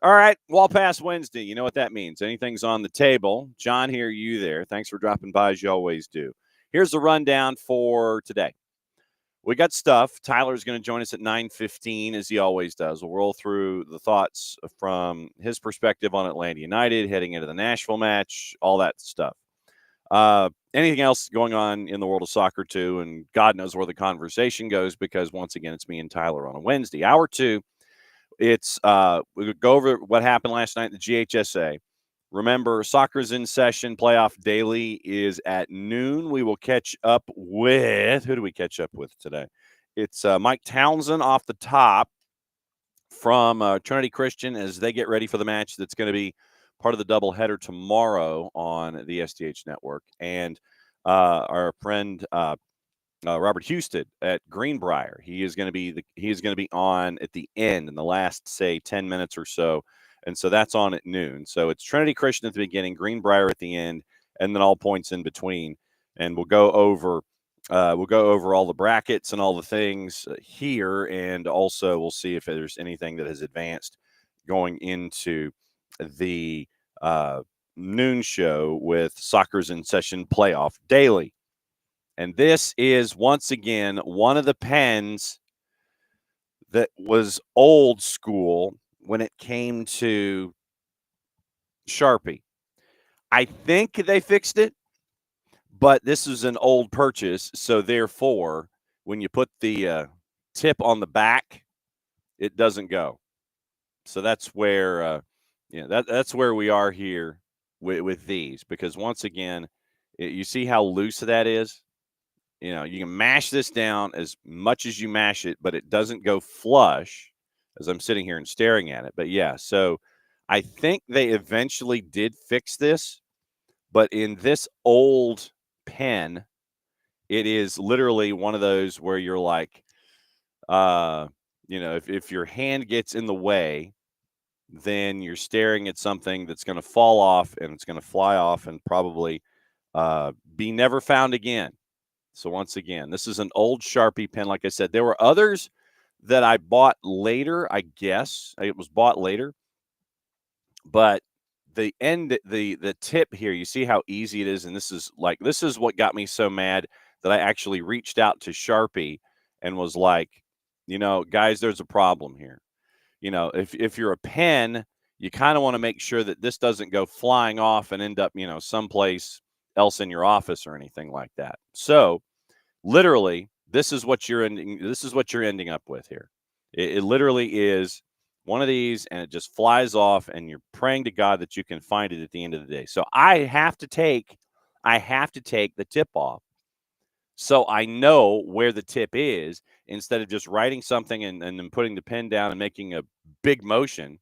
All right, Wall Pass Wednesday. You know what that means. Anything's on the table. John here, you there. Thanks for dropping by as you always do. Here's the rundown for today. We got stuff. Tyler's going to join us at 9:15 as he always does. We'll roll through the thoughts from his perspective on Atlanta United heading into the Nashville match, all that stuff. Anything else going on in the world of soccer too, and God knows where the conversation goes because once again it's me and Tyler on a Wednesday. Hour 2. It's we go over what happened last night in the GHSA. Remember, soccer's in session. Playoff daily is at noon. We will catch up with who do we catch up with today? It's Mike Townsend off the top from Trinity Christian as they get ready for the match that's going to be part of the doubleheader tomorrow on the SDH network. And our friend Robert Houston at Greenbrier. He is going to be on at the end in the last, say, 10 minutes or so. And so that's on at noon. So it's Trinity Christian at the beginning, Greenbrier at the end, and then all points in between. And we'll go over all the brackets and all the things here, and also we'll see if there's anything that has advanced going into the noon show with Soccer's in Session Playoff Daily. And this is, once again, one of the pens that was old school when it came to Sharpie. I think they fixed it, but this is an old purchase. So, therefore, when you put the tip on the back, it doesn't go. So that's where, that's where we are here with these. Because, once again, you see how loose that is? You know, you can mash this down as much as you mash it, but it doesn't go flush as I'm sitting here and staring at it. But yeah, so I think they eventually did fix this, but in this old pen, it is literally one of those where you're like, if your hand gets in the way, then you're staring at something that's going to fall off and it's going to fly off and probably be never found again. So once again, this is an old Sharpie pen. Like I said, there were others that I bought later. I guess it was bought later, but the tip here, you see how easy it is, and this is what got me so mad that I actually reached out to Sharpie and was like, guys, there's a problem here. If you're a pen, you kind of want to make sure that this doesn't go flying off and end up, someplace else in your office or anything like that. So literally, this is what you're ending up with here. It literally is one of these, and it just flies off, and you're praying to God that you can find it at the end of the day. So I have to take the tip off, so I know where the tip is instead of just writing something and then putting the pen down and making a big motion,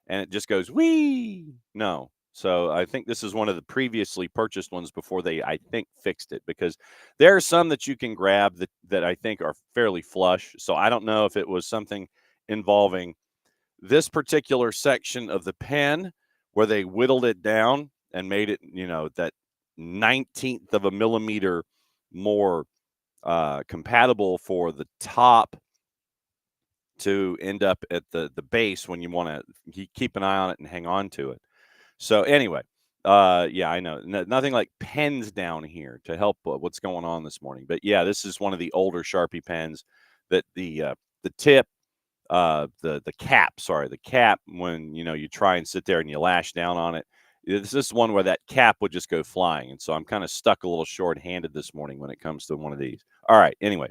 and it just goes wee. No. So I think this is one of the previously purchased ones before they, I think, fixed it, because there are some that you can grab that I think are fairly flush. So I don't know if it was something involving this particular section of the pen where they whittled it down and made it, that 19th of a millimeter more compatible for the top to end up at the base when you want to keep an eye on it and hang on to it. So anyway, yeah, I know nothing like pens down here to help what's going on this morning. But yeah, this is one of the older Sharpie pens that the tip, the cap, when you try and sit there and you lash down on it. This is one where that cap would just go flying, and so I'm kind of stuck a little short-handed this morning when it comes to one of these. All right, anyway,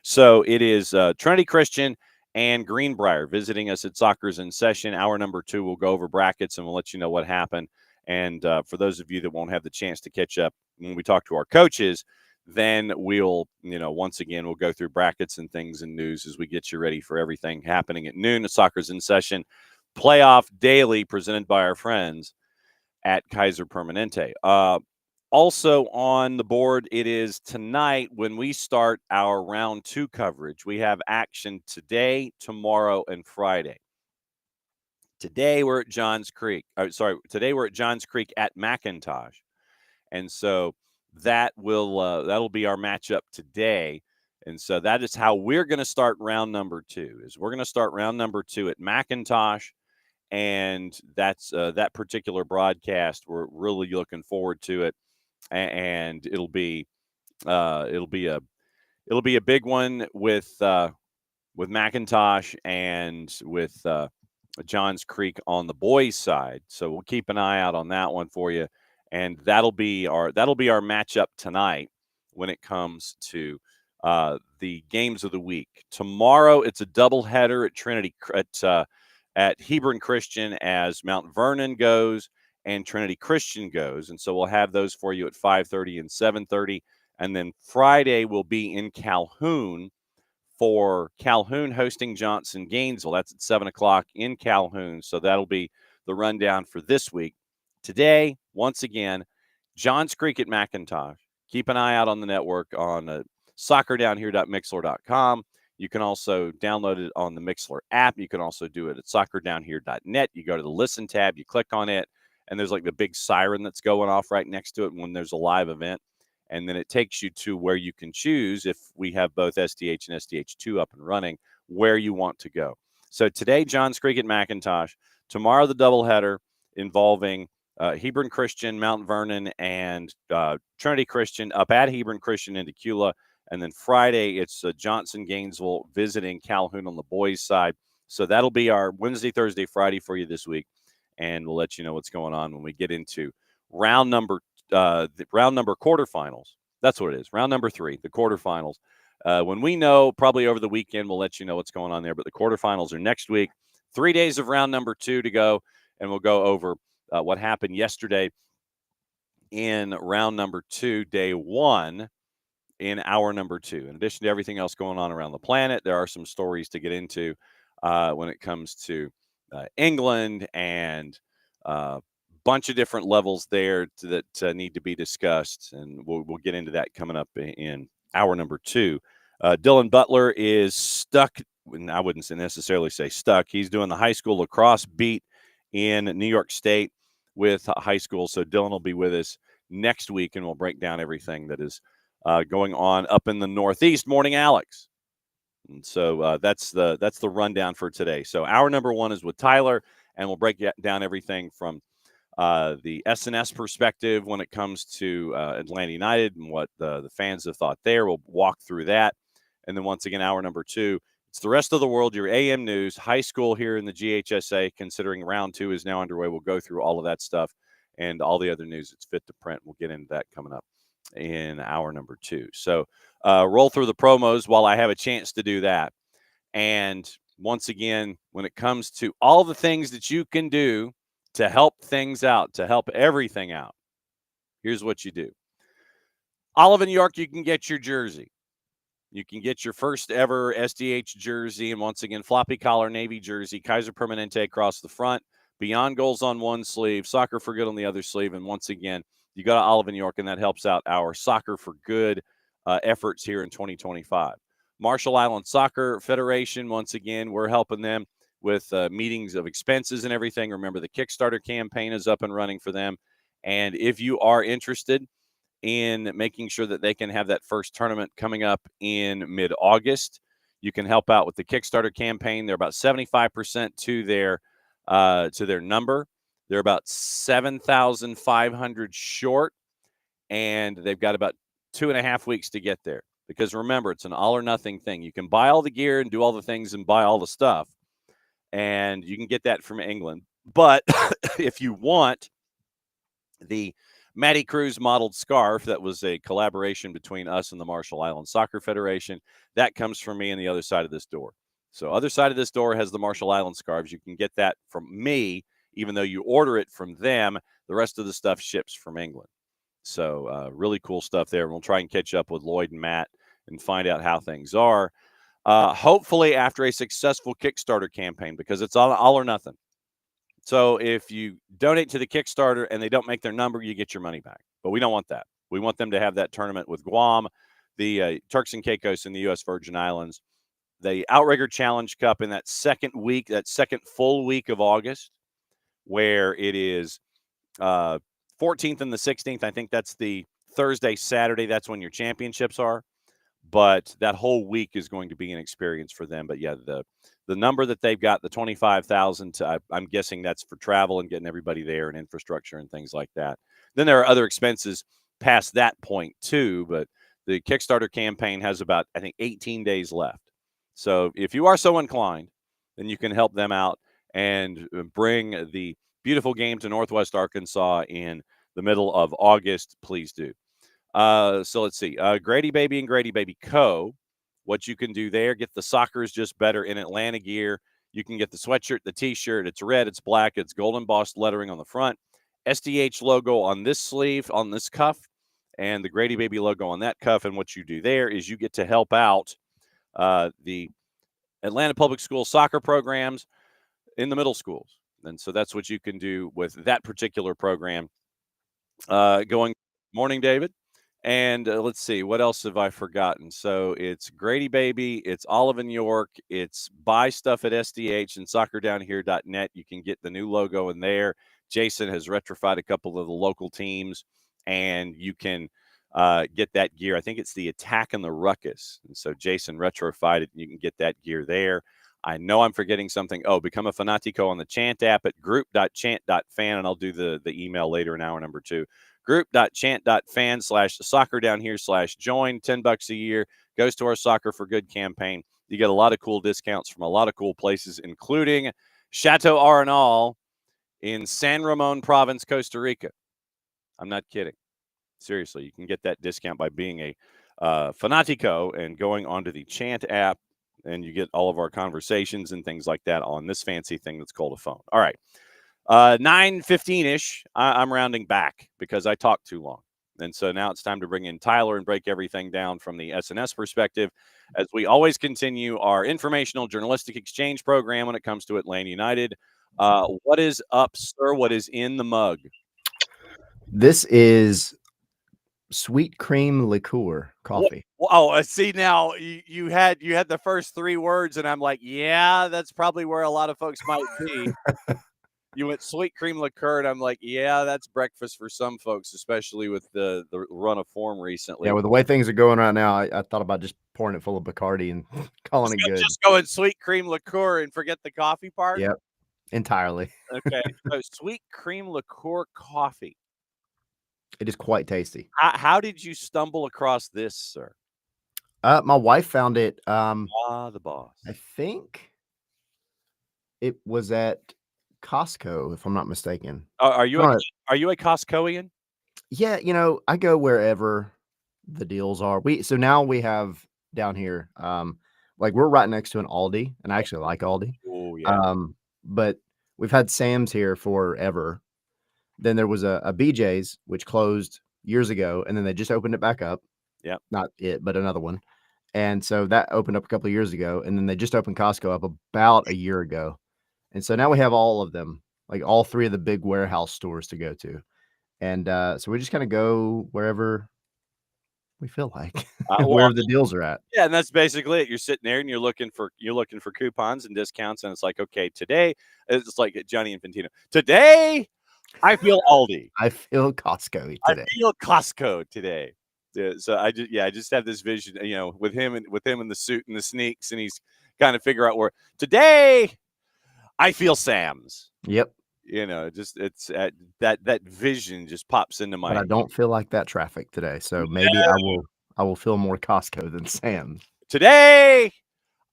so it is Trinity Christian and Greenbrier visiting us at Soccer's in Session. Hour number 2, we'll go over brackets and we'll let you know what happened. And for those of you that won't have the chance to catch up when we talk to our coaches, then we'll, once again, we'll go through brackets and things and news as we get you ready for everything happening at noon at Soccer's in Session. Playoff Daily presented by our friends at Kaiser Permanente. Also on the board, it is tonight when we start our round 2 coverage. We have action today, tomorrow, and Friday. Today we're at Johns Creek. Today we're at Johns Creek at McIntosh, and so that'll be our matchup today. And so that is how we're going to start round number 2. We're going to start round number 2 at McIntosh, and that's that particular broadcast. We're really looking forward to it, and it'll be a big one with McIntosh and with Johns Creek on the boys' side. So we'll keep an eye out on that one for you, and that'll be our matchup tonight when it comes to the games of the week. Tomorrow it's a doubleheader at Trinity at Hebron Christian as Mount Vernon goes and Trinity Christian goes, and so we'll have those for you at 5:30 and 7:30, and then Friday will be in Calhoun for Calhoun hosting Johnson Gainesville. That's at 7 o'clock in Calhoun. So that'll be the rundown for this week. Today, once again, Johns Creek at McIntosh. Keep an eye out on the network on soccerdownhere.mixler.com. You can also download it on the Mixler app. You can also do it at soccerdownhere.net. You go to the listen tab, you click on it, and there's like the big siren that's going off right next to it when there's a live event. And then it takes you to where you can choose, if we have both SDH and SDH2 up and running, where you want to go. So today, Johns Creek at McIntosh. Tomorrow, the doubleheader involving Hebron Christian, Mount Vernon, and Trinity Christian up at Hebron Christian in Decula. And then Friday, it's Johnson Gainesville visiting Calhoun on the boys' side. So that'll be our Wednesday, Thursday, Friday for you this week. And we'll let you know what's going on when we get into round number quarterfinals. That's what it is. Round number 3, the quarterfinals. When we know, probably over the weekend, we'll let you know what's going on there. But the quarterfinals are next week. 3 days of round number 2 to go, and we'll go over what happened yesterday in round number 2, day 1, in hour number 2. In addition to everything else going on around the planet, there are some stories to get into when it comes to England and bunch of different levels there that need to be discussed, and we'll get into that coming up in hour number 2. Dylan Butler is stuck. I wouldn't necessarily say stuck. He's doing the high school lacrosse beat in New York State with high school. So Dylan will be with us next week, and we'll break down everything that is going on up in the Northeast. Morning, Alex. And so that's the rundown for today. So hour number 1 is with Tyler, and we'll break down everything from the SNS perspective when it comes to Atlanta United and what the fans have thought there. We'll walk through that. And then once again, hour number 2, it's the rest of the world, your AM news, high school here in the GHSA, considering round 2 is now underway. We'll go through all of that stuff and all the other news that's fit to print. We'll get into that coming up in hour number 2. So roll through the promos while I have a chance to do that. And once again, when it comes to all the things that you can do to help things out, to help everything out, here's what you do. Olive in New York, you can get your jersey. You can get your first ever SDH jersey, and once again, floppy collar Navy jersey, Kaiser Permanente across the front, Beyond Goals on one sleeve, Soccer for Good on the other sleeve. And once again, you go to Olive in New York, and that helps out our Soccer for Good efforts here in 2025. Marshall Island Soccer Federation, once again, we're helping them with meetings of expenses and everything. Remember, the Kickstarter campaign is up and running for them. And if you are interested in making sure that they can have that first tournament coming up in mid-August, you can help out with the Kickstarter campaign. They're about 75% to their number. They're about 7,500 short, and they've got about 2.5 weeks to get there. Because remember, it's an all or nothing thing. You can buy all the gear and do all the things and buy all the stuff, and you can get that from England. But if you want the Matty Cruz modeled scarf, that was a collaboration between us and the Marshall Island Soccer Federation, that comes from me on the other side of this door. So other side of this door has the Marshall Island scarves. You can get that from me, even though you order it from them. The rest of the stuff ships from England. So really cool stuff there. We'll try and catch up with Lloyd and Matt and find out how things are. Hopefully after a successful Kickstarter campaign, because it's all or nothing. So if you donate to the Kickstarter and they don't make their number, you get your money back. But we don't want that. We want them to have that tournament with Guam, the Turks and Caicos, and the U.S. Virgin Islands, the Outrigger Challenge Cup in that second full week of August, where it is 14th and the 16th. I think that's the Thursday, Saturday. That's when your championships are. But that whole week is going to be an experience for them. But yeah, the the number that they've got, the 25,000, I'm guessing that's for travel and getting everybody there and infrastructure and things like that. Then there are other expenses past that point too, but the Kickstarter campaign has about, I think, 18 days left. So if you are so inclined, then you can help them out and bring the beautiful game to Northwest Arkansas in the middle of August. Please do. So let's see. Grady Baby and Grady Baby Co. What you can do there, get the Soccer is Just Better in Atlanta gear. You can get the sweatshirt, the T-shirt. It's red, it's black, it's gold embossed lettering on the front. SDH logo on this sleeve, on this cuff, and the Grady Baby logo on that cuff. And what you do there is you get to help out the Atlanta Public School soccer programs in the middle schools. And so that's what you can do with that particular program. Going morning, David. And let's see, what else have I forgotten? So it's Grady Baby, it's Olive and York, it's buy stuff at SDH and soccerdownhere.net. You can get the new logo in there. Jason has retrofitted a couple of the local teams, and you can get that gear. I think it's the Attack and the Ruckus. And so Jason retrofitted, and you can get that gear there. I know I'm forgetting something. Oh, become a Fanatico on the Chant app at group.chant.fan, and I'll do the email later in hour number 2. Group.chant.fan/soccer-down-here/join. $10 a year goes to our Soccer for Good campaign. You get a lot of cool discounts from a lot of cool places, including Chateau Arenal in San Ramon Province, Costa Rica. I'm not kidding. Seriously, you can get that discount by being a Fanatico and going onto the Chant app, and you get all of our conversations and things like that on this fancy thing that's called a phone. All right. 9:15-ish, I'm rounding back because I talked too long. And so now it's time to bring in Tyler and break everything down from the SNS perspective as we always continue our informational journalistic exchange program when it comes to Atlanta United. What is up, sir? What is in the mug? This is sweet cream liqueur coffee. Oh, see, now you had the first 3 words, and I'm like, yeah, that's probably where a lot of folks might be. You went sweet cream liqueur, and I'm like, yeah, that's breakfast for some folks, especially with the run of form recently. Yeah, with the way things are going right now, I thought about just pouring it full of Bacardi and calling it good. Just going sweet cream liqueur and forget the coffee part? Yep, entirely. Okay, so sweet cream liqueur coffee. It is quite tasty. How did you stumble across this, sir? My wife found it. The boss. I think it was at Costco, if I'm not mistaken. Are you a Costcoian? Yeah, I go wherever the deals are. So now we have down here, like we're right next to an Aldi, and I actually like Aldi. Oh yeah. But we've had Sam's here forever. Then there was a BJ's, which closed years ago, and then they just opened it back up. Yeah, not it, but another one. And so that opened up a couple of years ago, and then they just opened Costco up about a year ago. And so now we have all of them, like all 3 of the big warehouse stores to go to. And so we just kind of go wherever we feel like, wherever the deals are at. Yeah, and that's basically it. You're sitting there and you're looking for coupons and discounts, and it's like, okay, today it's like Johnny Infantino. Today, I feel Aldi. I feel Costco today. I feel Costco today. Yeah, so I just have this vision, with him in the suit and the sneaks, and he's kind of figure out where today I feel Sam's. Yep. Just it's that vision just pops into my. But I don't feel like that traffic today, so maybe I will feel more Costco than Sam's. Today,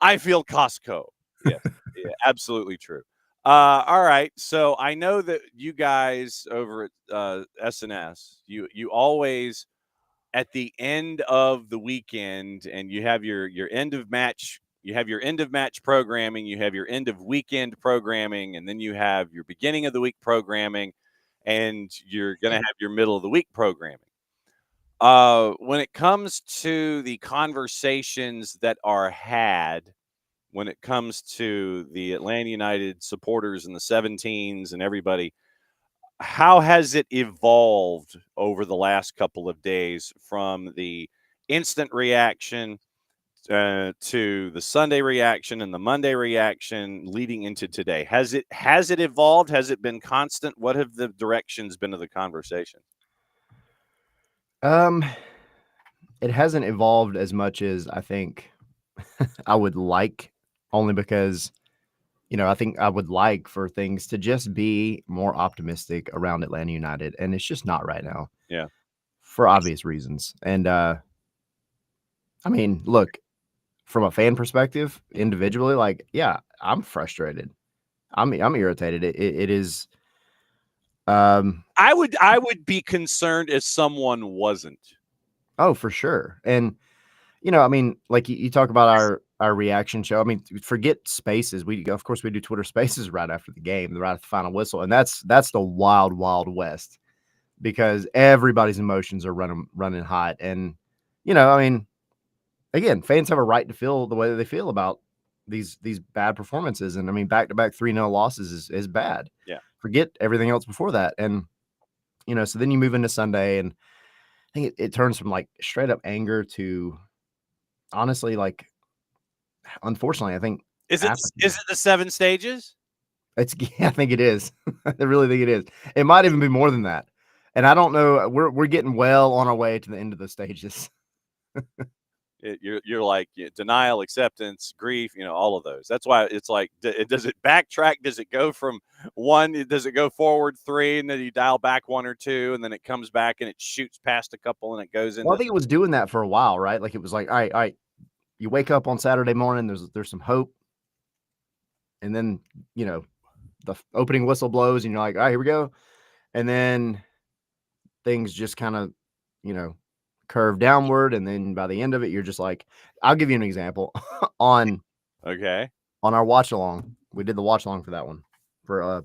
I feel Costco. Yes, yeah, absolutely true. All right, so I know that you guys over at SNS, you always at the end of the weekend, and you have your end of match. You have your end of match programming, you have your end of weekend programming, and then you have your beginning of the week programming, and you're going to have your middle of the week programming. When it comes to the conversations that are had, when it comes to the Atlanta United supporters and the 17s and everybody, how has it evolved over the last couple of days from the instant reaction to the Sunday reaction and the Monday reaction leading into today? Has it evolved? Has it been constant? What have the directions been of the conversation? It hasn't evolved as much as I think I would like, only because I think I would like for things to just be more optimistic around Atlanta United, and it's just not right now Yeah. for obvious reasons. And I mean, look, from a fan perspective, individually, like, yeah, I'm frustrated. I'm irritated. It is. I would be concerned if someone wasn't. Oh, for sure. And I mean, like you talk about our reaction show. I mean, forget spaces. We of course we do Twitter Spaces right after the game, right at the final whistle, and that's the wild, wild west because everybody's emotions are running hot. And I mean, again, fans have a right to feel the way that they feel about these bad performances. And I mean, back to back 3-0 losses is bad. Yeah. Forget everything else before that. And so then you move into Sunday, and I think it turns from like straight up anger to honestly, like, unfortunately, I think Is it apathy. the 7 stages? It's I think it is. I really think it is. It might even be more than that. And I don't know. We're getting well on our way to the end of the stages. You're like denial, acceptance, grief, all of those. That's why it's like, does it backtrack? Does it go from 1? Does it go forward 3, and then you dial back 1 or 2, and then it comes back and it shoots past a couple and it goes Well, I into? think it was doing that for a while, right? Like it was like, all right. You wake up on Saturday morning. There's some hope, and then the opening whistle blows, and you're like, all right, here we go. And then things just kind of, curve downward. And then by the end of it, you're just like, I'll give you an example on Okay. our watch along. We did the watch along for that one for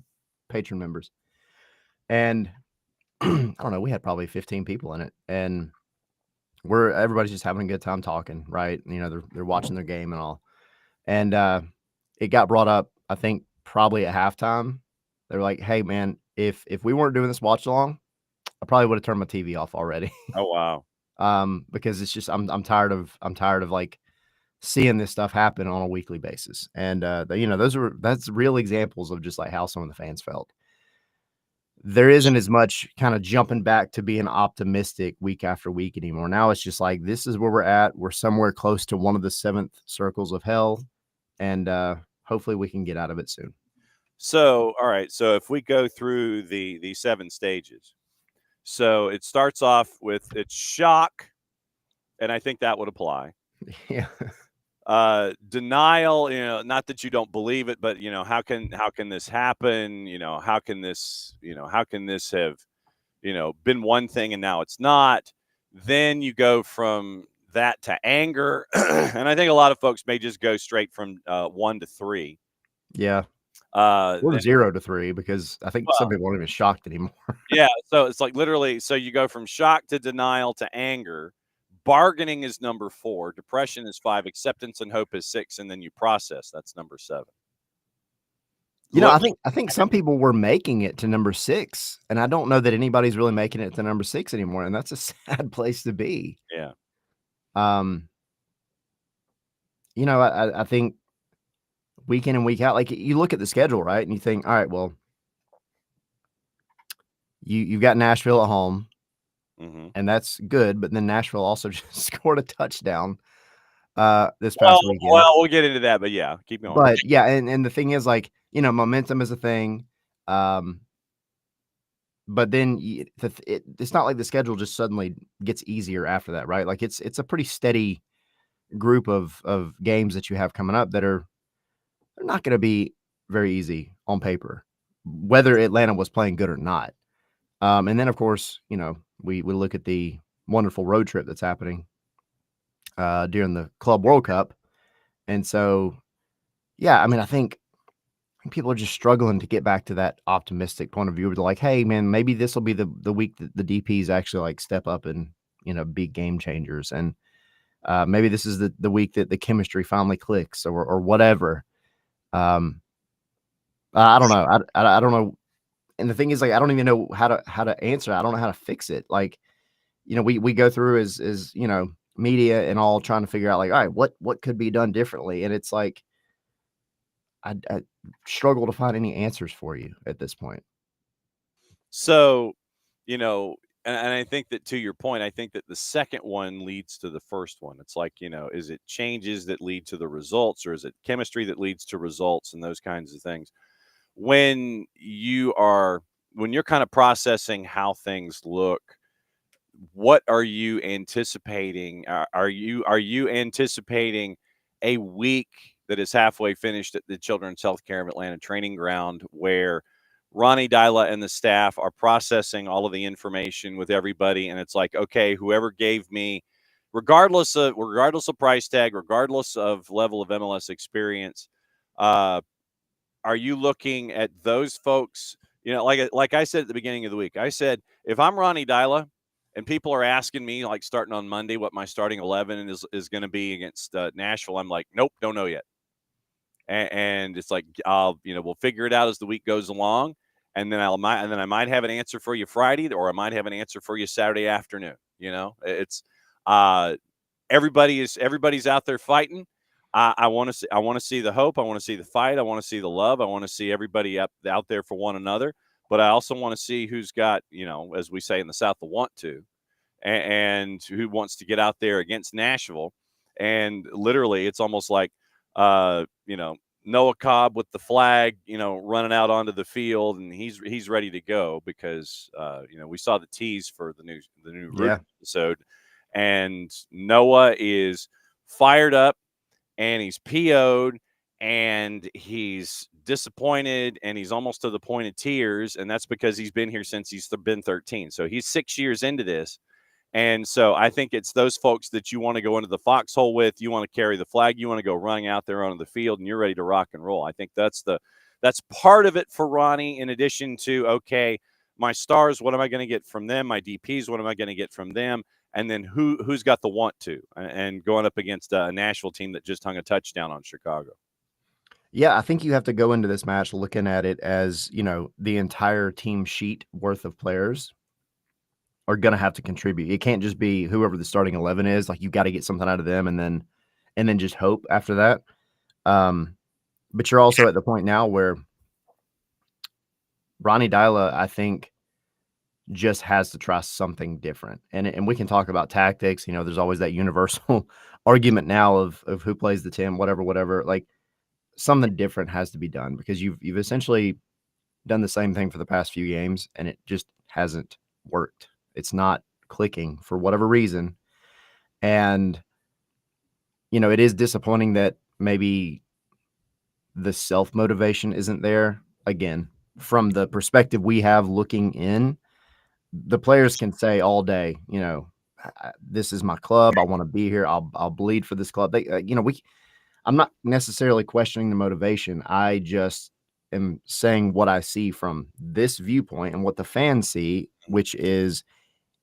patron members. And I don't know, we had probably 15 people in it. And everybody's just having a good time talking, right? They're watching their game and all. And it got brought up, I think, probably at halftime. They were like, "Hey, man, if we weren't doing this watch along, I probably would have turned my TV off already." Oh wow. Because it's just I'm tired of like seeing this stuff happen on a weekly basis. And that's real examples of just like how some of the fans felt. There isn't as much kind of jumping back to being optimistic week after week anymore. Now it's just like this is where we're at. We're somewhere close to one of the 7th circles of hell, and hopefully we can get out of it soon. So, all right. So if we go through the 7 stages, so it starts off with it's shock, and I think that would apply. Yeah. Denial, not that you don't believe it, but how can this happen? How can this have been one thing and now it's not? Then you go from that to anger, and I think a lot of folks may just go straight from 1 to 3. Yeah. Or Then, 0 to 3 because I think some well, people aren't even shocked anymore. yeah, so it's like literally, so you go from shock to denial to anger. Bargaining is number 4, depression is 5, acceptance and hope is 6, and then you process. That's number 7. I Look, think some people were making it to number 6, and I don't know that anybody's really making it to number 6 anymore, and that's a sad place to be. yeah. Um, I think week in and week out, like you look at the schedule, right? And you think, all right, well, you've got Nashville at home, Mm-hmm. and that's good, but then Nashville also just scored a touchdown this Well, past weekend. we'll get into that, but yeah, keep going. But yeah, and the thing is, like, momentum is a thing. But then it's not like the schedule just suddenly gets easier after that, right? Like it's a pretty steady group of games that you have coming up that they're not going to be very easy on paper, whether Atlanta was playing good or not. And then of course, we look at the wonderful road trip that's happening during the Club World Cup, and so yeah, I mean, I think people are just struggling to get back to that optimistic point of view where they're like, hey, man, maybe this will be the week that the DPs actually like step up and, be game changers. And maybe this is the week that the chemistry finally clicks or whatever. I don't know. I don't know. And the thing is, like, I don't even know how to answer. I don't know how to fix it. Like, we go through as media and all trying to figure out like, all right, what could be done differently? And it's like, I struggle to find any answers for you at this point. So, you know, And I think that, to your point, I think that the second one leads to the first one. It's like, is it changes that lead to the results, or is it chemistry that leads to results, and those kinds of things? When you're kind of processing how things look, what are you anticipating? Are you anticipating a week that is halfway finished at the Children's Healthcare of Atlanta training ground, where Ronnie Dyla and the staff are processing all of the information with everybody, and it's like, okay, whoever gave me, regardless of price tag, regardless of level of MLS experience, uh, are you looking at those folks? Like I said at the beginning of the week, I said, if I'm Ronnie Dyla and people are asking me, like, starting on Monday, what my starting 11 is going to be against Nashville, I'm like, nope, don't know yet. And it's like, we'll figure it out as the week goes along, and then I might have an answer for you Friday, or I might have an answer for you Saturday afternoon. It's uh, everybody's out there fighting. I want to see the hope. I want to see the fight. I want to see the love. I want to see everybody out there for one another. But I also want to see who's got, as we say in the South, the want to, and who wants to get out there against Nashville. And literally, it's almost like, Noah Cobb with the flag, running out onto the field, and he's ready to go because we saw the tease for the new Root episode, and Noah is fired up, and he's PO'd, and he's disappointed, and he's almost to the point of tears, and that's because he's been here since he's been 13. So he's 6 years into this. And so I think it's those folks that you want to go into the foxhole with. You want to carry the flag. You want to go running out there onto the field, and you're ready to rock and roll. I think that's part of it for Ronnie, in addition to, okay, my stars, what am I going to get from them? My DPs, what am I going to get from them? And then who's got the want to, and going up against a Nashville team that just hung a touchdown on Chicago. Yeah, I think you have to go into this match looking at it as, the entire team sheet worth of players are going to have to contribute. It can't just be whoever the starting 11 is. Like, you got to get something out of them, and then just hope after that. But you're also at the point now where Ronnie Dyla, I think, just has to try something different. And we can talk about tactics. There's always that universal argument now of who plays the 10, whatever. Like, something different has to be done, because you've essentially done the same thing for the past few games, and it just hasn't worked. It's not clicking for whatever reason. And, it is disappointing that maybe the self-motivation isn't there. Again, from the perspective we have looking in, the players can say all day, this is my club. I want to be here. I'll bleed for this club. I'm not necessarily questioning the motivation. I just am saying what I see from this viewpoint and what the fans see, which is,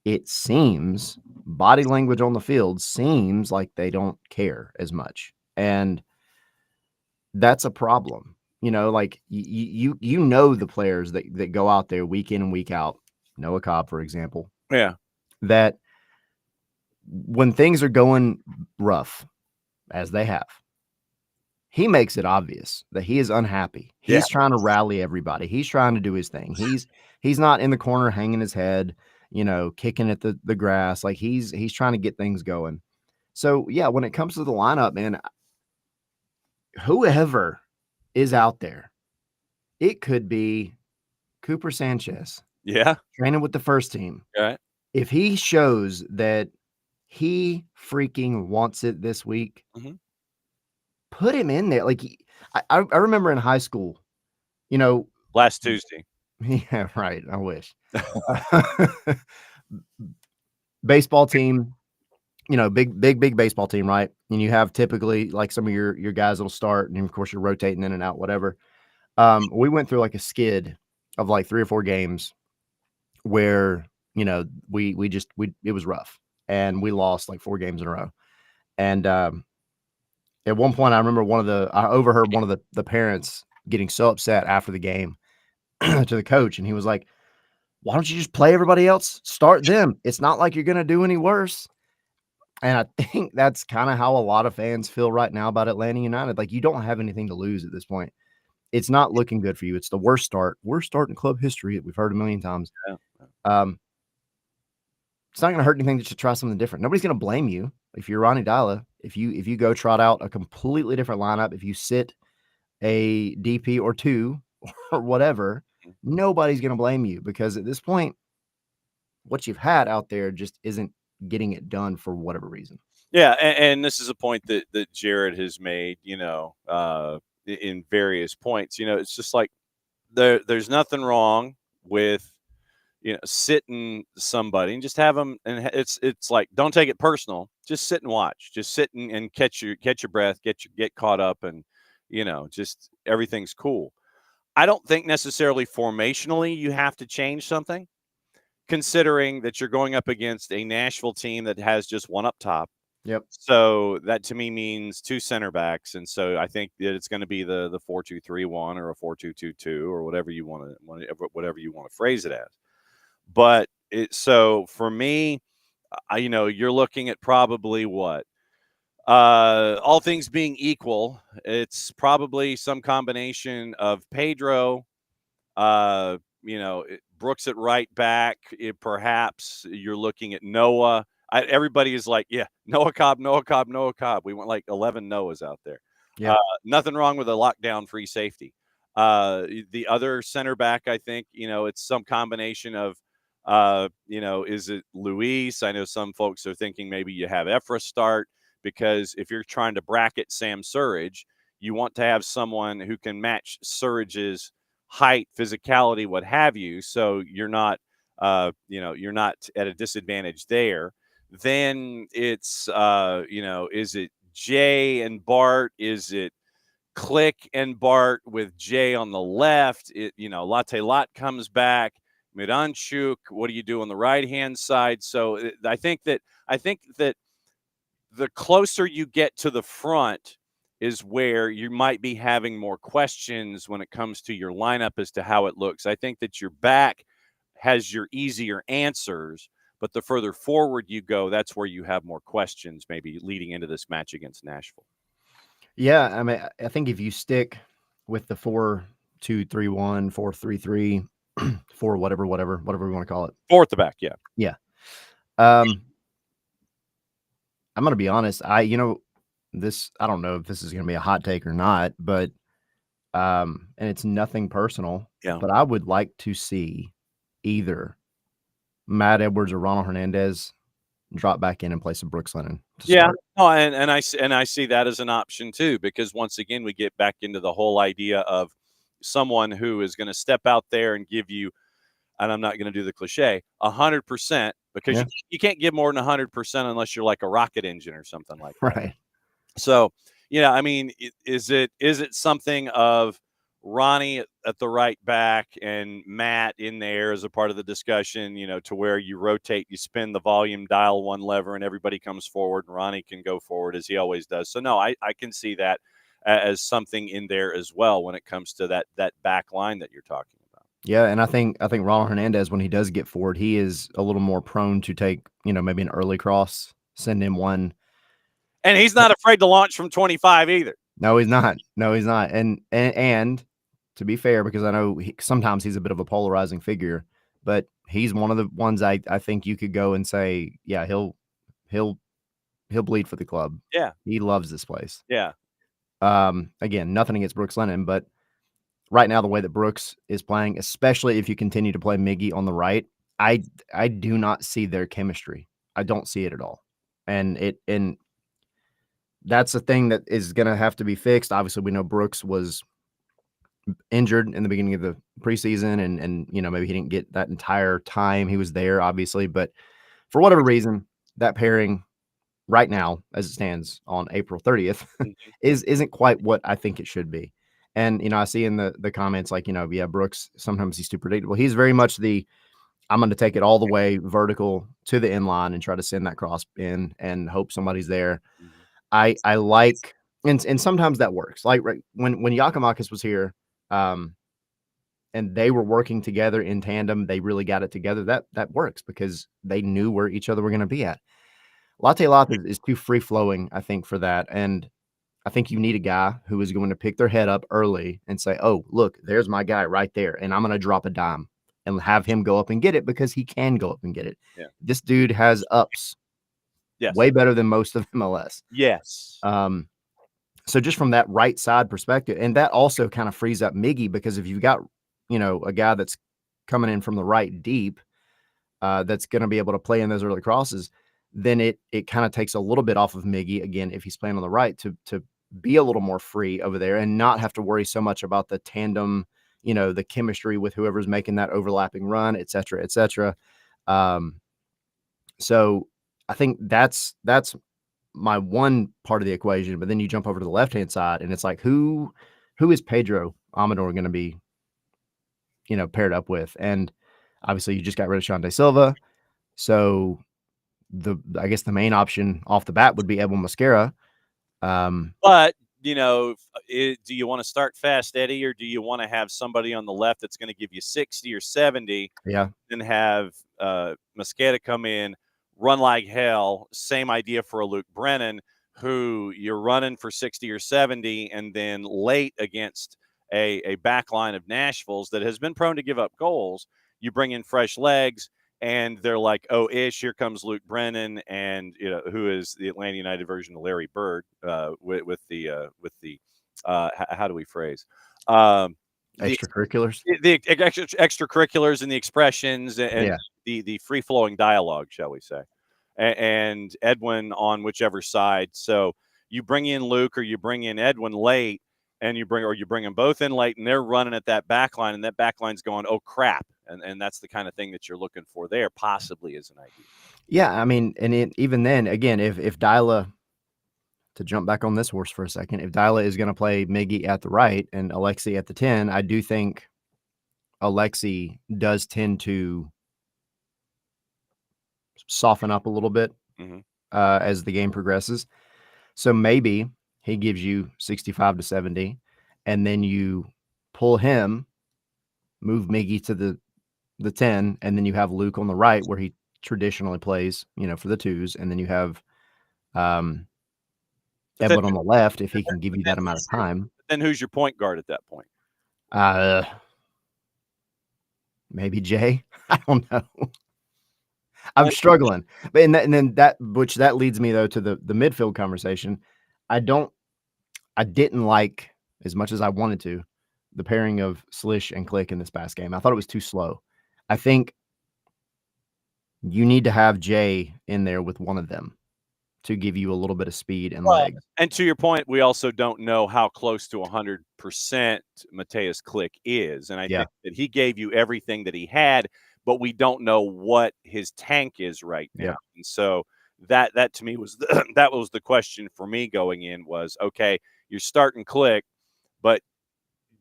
it seems body language on the field seems like they don't care as much. And that's a problem. Like, you the players that go out there week in and week out, Noah Cobb, for example. Yeah. That when things are going rough, as they have, he makes it obvious that he is unhappy. He's trying to rally everybody. He's trying to do his thing. He's not in the corner hanging his head, kicking at the grass. Like, he's trying to get things going. So yeah, when it comes to the lineup, man, whoever is out there, it could be Cooper Sanchez. Yeah. Training with the first team. Right. If he shows that he freaking wants it this week, put him in there. Like, I remember in high school, last Tuesday. Yeah, right. I wish. Baseball team, big baseball team, right? And you have typically like some of your guys that'll start, and of course you're rotating in and out, whatever. We went through like a skid of like 3 or 4 games where, we it was rough, and we lost like 4 games in a row. And at one point, I remember I overheard one of the parents getting so upset after the game to the coach, and he was like, "Why don't you just play everybody else? Start them. It's not like you're going to do any worse." And I think that's kind of how a lot of fans feel right now about Atlanta United. Like, you don't have anything to lose at this point. It's not looking good for you. It's the worst start in club history that we've heard a million times. Yeah. it's not going to hurt anything to try something different. Nobody's going to blame you if you're Ronnie Dyla. If you go trot out a completely different lineup, if you sit a DP or two or whatever, nobody's going to blame you, because at this point, what you've had out there just isn't getting it done for whatever reason. Yeah, and this is a point that Jared has made, in various points. It's just like there's nothing wrong with sitting somebody and just have them, and it's like, don't take it personal. Just sit and watch. Just sit and catch your breath, get caught up, and just everything's cool. I don't think necessarily formationally you have to change something, considering that you're going up against a Nashville team that has just one up top. Yep. So that to me means two center backs, and so I think that it's going to be the 4-2-3-1 or a 4-2-2-2 or whatever you want to phrase it as. But so for me, you're looking at probably what, all things being equal, it's probably some combination of Pedro, Brooks at right back. Perhaps you're looking at Noah. Everybody is like, yeah, Noah Cobb. We want like 11 Noahs out there. Yeah. Nothing wrong with a lockdown free safety. The other center back, I think, it's some combination of, is it Luis? I know some folks are thinking maybe you have Efra start, because if you're trying to bracket Sam Surridge, you want to have someone who can match Surridge's height, physicality, what have you. So you're not at a disadvantage there. Then it's, is it Jay and Bart? Is it Click and Bart with Jay on the left? Latte Lot comes back. Miranchuk, what do you do on the right-hand side? So I think that the closer you get to the front is where you might be having more questions when it comes to your lineup as to how it looks. I think that your back has your easier answers, but the further forward you go, that's where you have more questions maybe leading into this match against Nashville. Yeah, I mean, I think if you stick with the 4-2-3-1, 4-3-3, 4 whatever we want to call it. 4 at the back, yeah. Yeah. I'm going to be honest. I don't know if this is going to be a hot take or not, but and it's nothing personal, but I would like to see either Matt Edwards or Ronald Hernandez drop back in place of Brooks Lennon. Yeah. Oh, and I see that as an option too, because once again, we get back into the whole idea of someone who is going to step out there and give you, and I'm not going to do the cliche, 100%, because you can't give more than 100% unless you're like a rocket engine or something like that. Right. So, I mean, is it something of Ronnie at the right back and Matt in there as a part of the discussion, to where you rotate, you spin the volume dial one lever and everybody comes forward and Ronnie can go forward as he always does. So no, I can see that as something in there as well when it comes to that back line that you're talking about. Yeah, and I think Ronald Hernandez, when he does get forward, he is a little more prone to take, maybe an early cross, send him one. And he's not afraid to launch from 25 either. No, he's not. And to be fair, because I know sometimes he's a bit of a polarizing figure, but he's one of the ones I think you could go and say, yeah, he'll bleed for the club. Yeah. He loves this place. Yeah. Again, nothing against Brooks Lennon, but right now the way that Brooks is playing, especially if you continue to play Miggy on the right, I do not see their chemistry. I don't see it at all. And that's a thing that is going to have to be fixed. Obviously, we know Brooks was injured in the beginning of the preseason, and maybe he didn't get that entire time he was there, obviously. But for whatever reason, that pairing right now, as it stands on April 30th, isn't quite what I think it should be. And, I see in the comments, like, Brooks, sometimes he's too predictable. He's very much I'm going to take it all the way vertical to the end line and try to send that cross in and hope somebody's there. I like, and sometimes that works. Like when Yakimakis was here, and they were working together in tandem, they really got it together. That works because they knew where each other were going to be at. Latte Latte is too free flowing, I think, for that. And I think you need a guy who is going to pick their head up early and say, oh, look, there's my guy right there. And I'm going to drop a dime and have him go up and get it because he can go up and get it. Yeah. This dude has ups Yes. way better than most of MLS. Yes. So just from that right side perspective, and that also kind of frees up Miggy, because if you've got, a guy that's coming in from the right deep, that's going to be able to play in those early crosses, then it kind of takes a little bit off of Miggy again, if he's playing on the right, to be a little more free over there and not have to worry so much about the tandem, the chemistry with whoever's making that overlapping run, et cetera, et cetera. So I think that's my one part of the equation. But then you jump over to the left-hand side and it's like, who is Pedro Amador going to be, paired up with? And obviously you just got rid of Sean De Silva. So I guess the main option off the bat would be Edwin Mosquera. But, do you want to start fast, Eddie, or do you want to have somebody on the left that's going to give you 60 or 70? Yeah. And have Mosquera come in, run like hell. Same idea for a Luke Brennan, who you're running for 60 or 70, and then late against a back line of Nashville's that has been prone to give up goals, you bring in fresh legs, and they're like, oh, here comes Luke Brennan, and who is the Atlanta United version of Larry Bird, with the how do we phrase? Extracurriculars, the extracurriculars and the expressions and yeah. the free flowing dialogue, shall we say, and Edwin on whichever side. So you bring in Luke or you bring in Edwin late, and you bring them both in late, and they're running at that back line, and that back line's going, oh crap, and that's the kind of thing that you're looking for there, possibly, as an idea. Yeah, I mean, and even then, again, if Dyla, to jump back on this horse for a second, if Dyla is going to play Miggy at the right and Alexi at the 10, I do think Alexi does tend to soften up a little bit as the game progresses. So maybe he gives you 65 to 70, and then you pull him, move Miggy to the 10, and then you have Luke on the right where he traditionally plays, for the twos, and then you have Edwin on the left if he can give you that amount of time. Then who's your point guard at that point? Maybe Jay. I don't know. I'm struggling, but and then that leads me though to the midfield conversation. I didn't like, as much as I wanted to, the pairing of Slish and Click in this past game. I thought it was too slow. I think you need to have Jay in there with one of them to give you a little bit of speed and legs. And to your point, we also don't know how close to 100% Mateus Click is. And I think that he gave you everything that he had, but we don't know what his tank is right now. Yeah. And so that to me was that was the question for me going in was, okay, you're starting Click, but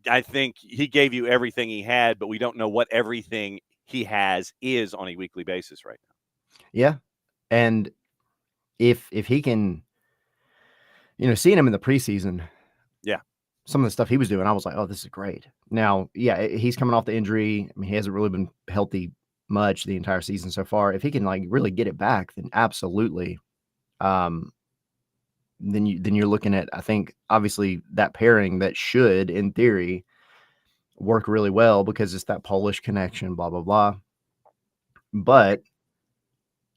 I think he gave you everything he had, but we don't know what everything he has is on a weekly basis right now. Yeah. And if he can, seeing him in the preseason, some of the stuff he was doing, I was like, oh, this is great. Now, he's coming off the injury. I mean, he hasn't really been healthy much the entire season so far. If he can really get it back, then absolutely. Then you're looking at, I think, obviously that pairing that should, in theory, work really well because it's that Polish connection, blah, blah, blah. But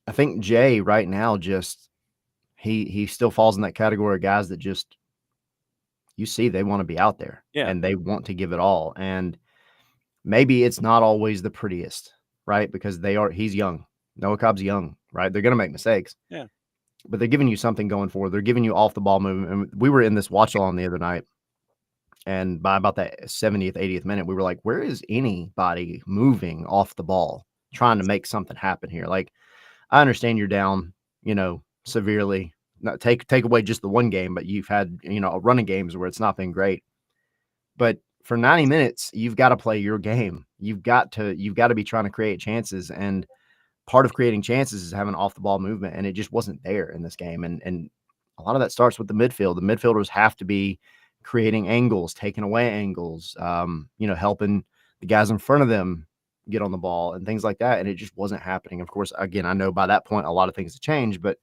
I think Jay right now just he still falls in that category of guys that just, you see, they want to be out there and they want to give it all. And maybe it's not always the prettiest, right? Because he's young. Noah Cobb's young, right? They're going to make mistakes. Yeah. But they're giving you something going forward. They're giving you off the ball movement. And we were in this watch along the other night, and by about that 70th, 80th minute, we were like, where is anybody moving off the ball, trying to make something happen here? Like, I understand you're down, severely. Not take away just the one game, but you've had, running games where it's not been great. But for 90 minutes, you've got to play your game. You've got to be trying to create chances. And part of creating chances is having off the ball movement. And it just wasn't there in this game. And a lot of that starts with the midfield. The midfielders have to be creating angles, taking away angles, helping the guys in front of them get on the ball and things like that. And it just wasn't happening. Of course, again, I know by that point, a lot of things have changed, but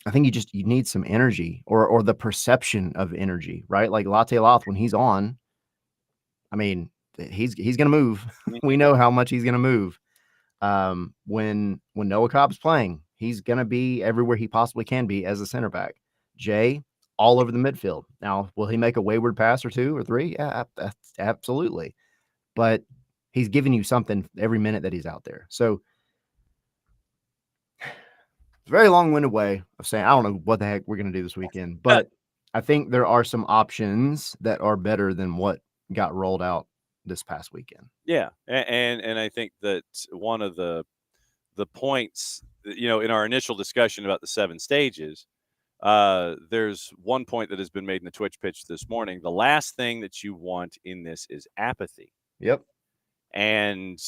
I think you need some energy or the perception of energy, right? Like Latte Loth, when he's on, I mean, he's going to move. We know how much he's going to move. When Noah Cobb's playing, he's going to be everywhere he possibly can be as a center back. Jay, all over the midfield. Now, will he make a wayward pass or two or three? Yeah, absolutely. But he's giving you something every minute that he's out there. So it's a very long-winded way of saying I don't know what the heck we're going to do this weekend, but I think there are some options that are better than what got rolled out this past weekend. Yeah, and I think that one of the points, in our initial discussion about the 7 stages, there's one point that has been made in the Twitch pitch this morning. The last thing that you want in this is apathy. Yep. And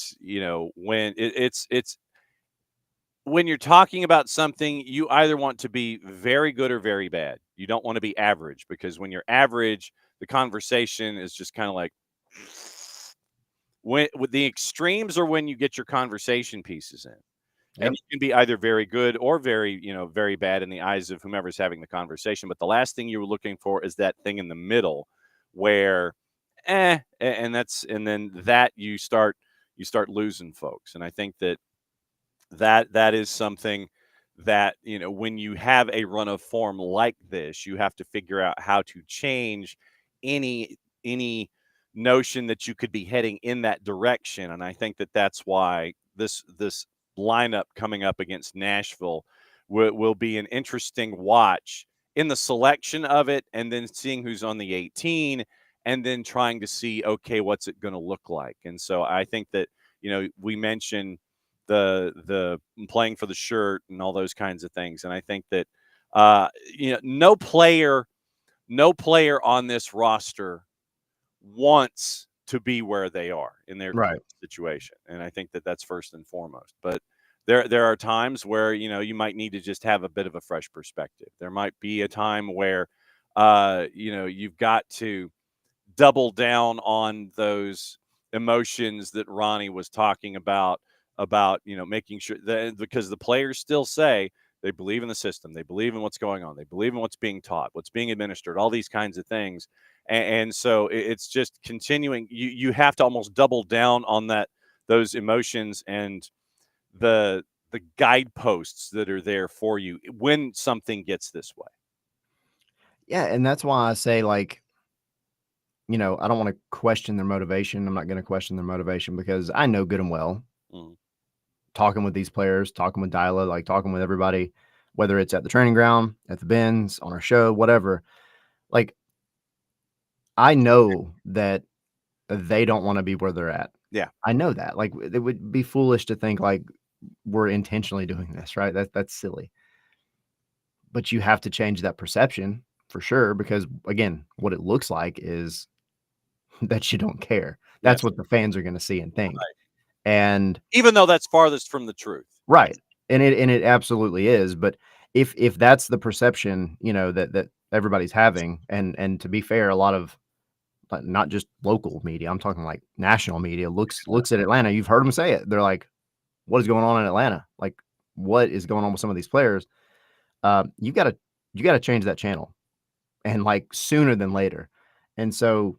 when it's when you're talking about something, you either want to be very good or very bad. You don't want to be average, because when you're average, the conversation is just kind of like, when with the extremes are when you get your conversation pieces in. Yep. And you can be either very good or very, very bad in the eyes of whomever's having the conversation. But the last thing you're looking for is that thing in the middle where, and then that you start losing folks. And I think that is something that, when you have a run of form like this, you have to figure out how to change any notion that you could be heading in that direction. And I think that's why this lineup coming up against Nashville will be an interesting watch in the selection of it, and then seeing who's on the 18, and then trying to see, okay, what's it going to look like. And so I think that, we mentioned the playing for the shirt and all those kinds of things. And I think that, no player on this roster wants to be where they are in their situation. And I think that's first and foremost. But there are times where, you might need to just have a bit of a fresh perspective. There might be a time where, you've got to double down on those emotions that Ronnie was talking about, making sure that, because the players still say they believe in the system, they believe in what's going on, they believe in what's being taught, what's being administered, all these kinds of things. And so it's just continuing. You have to almost double down on those emotions and the guideposts that are there for you when something gets this way. Yeah, and that's why I say, like, I don't want to question their motivation. I'm not going to question their motivation, because I know good and well, talking with these players, talking with Dyla, like talking with everybody, whether it's at the training ground, at the bins, on our show, whatever. Like, I know that they don't want to be where they're at. Yeah. I know that. Like, it would be foolish to think like we're intentionally doing this, right? That's silly. But you have to change that perception for sure, because again, what it looks like is that you don't care. That's what the fans are going to see and think. Right. And even though that's farthest from the truth. Right. And it absolutely is. But if that's the perception, that everybody's having, and to be fair, a lot of, not just local media, I'm talking like national media looks at Atlanta. You've heard them say it. They're like, what is going on in Atlanta? Like, what is going on with some of these players? You got to change that channel, and like sooner than later. And so,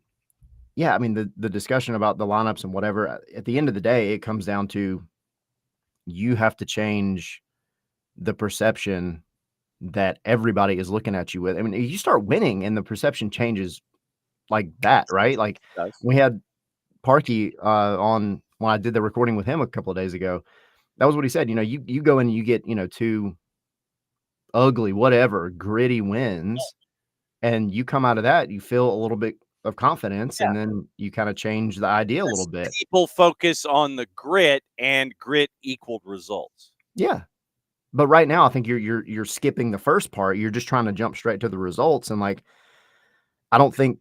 yeah, I mean, the discussion about the lineups and whatever, at the end of the day, it comes down to, you have to change the perception that everybody is looking at you with. I mean, you start winning and the perception changes like that, right? Like, we had Parkey on when I did the recording with him a couple of days ago. That was what he said. You go in and you get, 2 ugly, whatever, gritty wins, and you come out of that, you feel a little bit of confidence, and then you kind of change the idea a little bit. People focus on the grit, and grit equaled results. Yeah. But right now, I think you're skipping the first part. You're just trying to jump straight to the results, and like, I don't think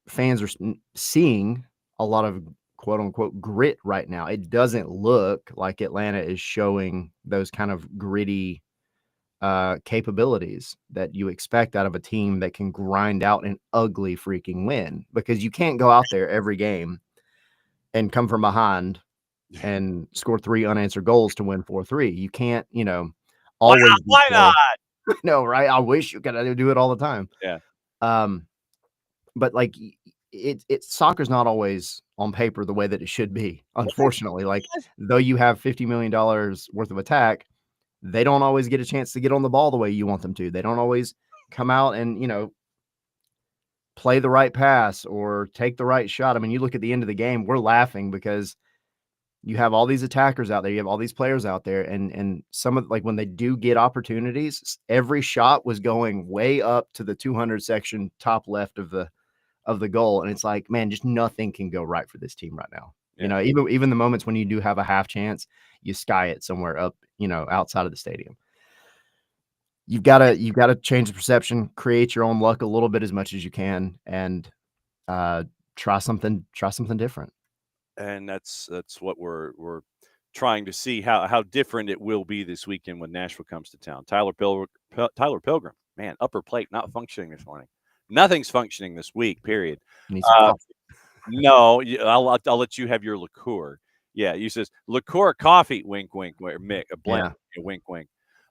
fans are seeing a lot of quote unquote grit right now. It doesn't look like Atlanta is showing those kind of gritty capabilities that you expect out of a team that can grind out an ugly freaking win, because you can't go out there every game and come from behind and score 3 unanswered goals to win 4-3. You can't, always. Why not? No, right? I wish you could do it all the time. Yeah. But like, soccer's not always on paper the way that it should be, unfortunately. Like, though you have $50 million worth of attack, they don't always get a chance to get on the ball the way you want them to. They don't always come out and, play the right pass or take the right shot. I mean, you look at the end of the game, we're laughing because you have all these attackers out there, you have all these players out there, and some of, like, when they do get opportunities, every shot was going way up to the 200 section top left of the goal, and it's like, man, just nothing can go right for this team right now. Yeah. Even the moments when you do have a half chance, you sky it somewhere up, outside of the stadium. You've got to change the perception, create your own luck a little bit as much as you can, and try something different. And that's what we're trying to see how different it will be this weekend when Nashville comes to town. Tyler Pilgrim, man, upper plate not functioning this morning. Nothing's functioning this week. Period. Need some coffee. No, I'll let you have your liqueur. Yeah, you says liqueur coffee. Wink, wink. Mick, a blend. Yeah. Wink, wink.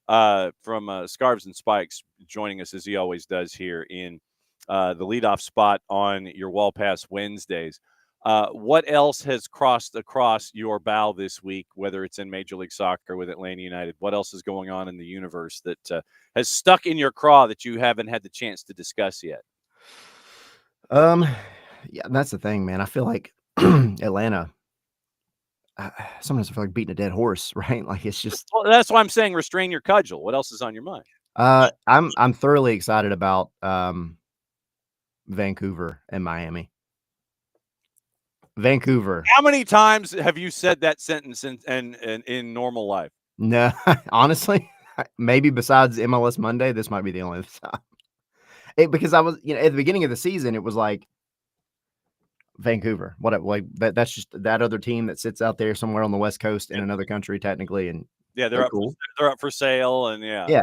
From Scarves and Spikes, joining us as he always does here in the leadoff spot on your Wall Pass Wednesdays. What else has crossed across your bow this week, whether it's in Major League Soccer with Atlanta United? What else is going on in the universe that has stuck in your craw that you haven't had the chance to discuss yet? Yeah, that's the thing, man. I feel like Atlanta, sometimes I feel like beating a dead horse, right? Like, it's just. Well, that's why I'm saying restrain your cudgel. What else is on your mind? I'm thoroughly excited about Vancouver and Miami. Vancouver. How many times have you said that sentence in normal life? No, honestly, maybe besides MLS Monday, this might be the only time. Because I was, at the beginning of the season, it was like Vancouver. That's just that other team that sits out there somewhere on the West Coast in another country, technically, and they're cool. They're up for sale, and yeah.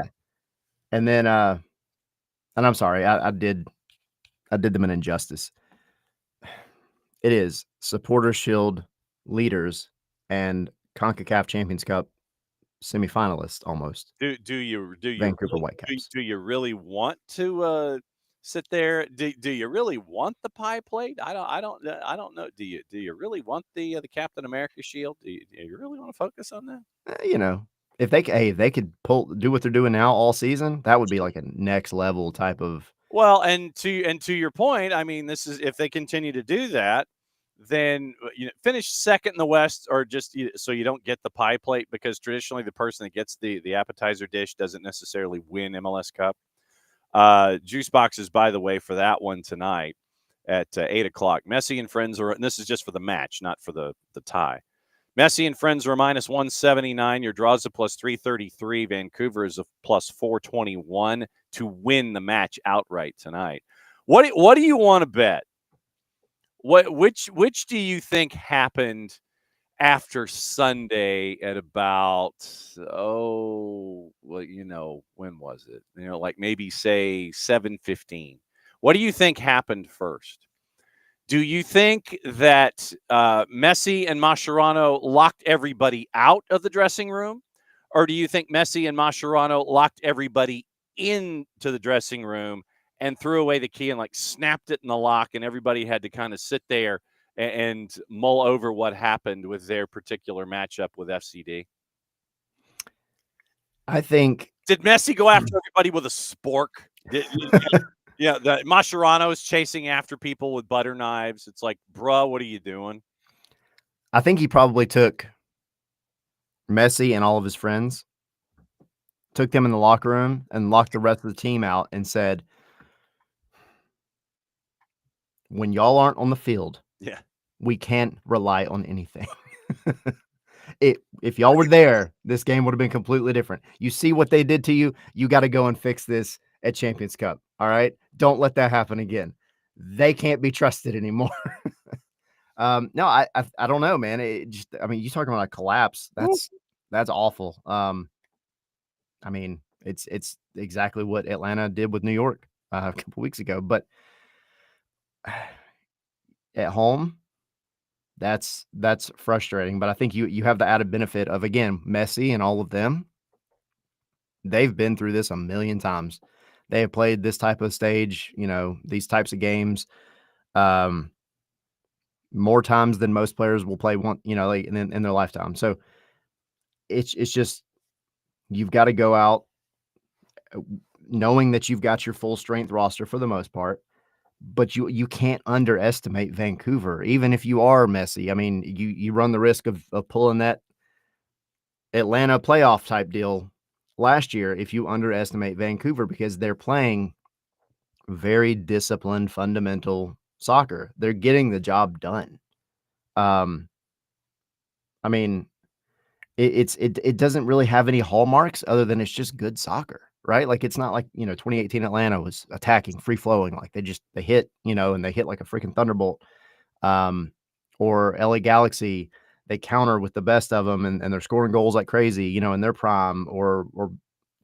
And then, and I'm sorry, I did them an injustice. It is Supporters Shield leaders and CONCACAF Champions Cup semifinalists almost. Do you Vancouver really, Whitecaps? Do you really want to sit there? Do you really want the pie plate? I don't know. Do you really want the Captain America shield? Do you really want to focus on that? If they could do what they're doing now all season, that would be like a next level type of. Well, and to your point, I mean, this is if they continue to do that, then finish second in the West, or just so you don't get the pie plate, because traditionally the person that gets the appetizer dish doesn't necessarily win MLS Cup. Juice boxes, by the way, for that one tonight at 8:00. Messi and friends are, and this is just for the match, not for the tie. Messi and friends are a minus 179. Your draws a plus 333. Vancouver is a plus 421 to win the match outright tonight. What do you want to bet? Which do you think happened after Sunday at about when was it? Like maybe say 7:15. What do you think happened first? Do you think that Messi and Mascherano locked everybody out of the dressing room? Or do you think Messi and Mascherano locked everybody into the dressing room and threw away the key and snapped it in the lock, and everybody had to kind of sit there and mull over what happened with their particular matchup with FCD? I think. Did Messi go after everybody with a spork? Yeah, the Mascherano is chasing after people with butter knives. It's like, bruh, what are you doing? I think he probably took Messi and all of his friends, took them in the locker room, and locked the rest of the team out and said, when y'all aren't on the field, we can't rely on anything. If y'all were there, this game would have been completely different. You see what they did to you, you got to go and fix this at Champions Cup. All right? Don't let that happen again. They can't be trusted anymore. No, I don't know, man. You talking about a collapse. That's awful. I mean, it's exactly what Atlanta did with New York a couple weeks ago, but at home, that's frustrating. But I think you have the added benefit of, again, Messi and all of them. They've been through this a million times. They have played this type of stage, these types of games more times than most players will play one, like in their lifetime. So it's just you've got to go out knowing that you've got your full strength roster for the most part, but you can't underestimate Vancouver, even if you are Messi. I mean, you run the risk of pulling that Atlanta playoff type deal last year if you underestimate Vancouver, because they're playing very disciplined, fundamental soccer. They're getting the job done. I mean, it doesn't really have any hallmarks other than it's just good soccer, right? Like, it's not like, 2018 Atlanta was attacking, free flowing, like they hit, and they hit like a freaking thunderbolt. Or LA Galaxy, they counter with the best of them, and they're scoring goals like crazy, in their prime, or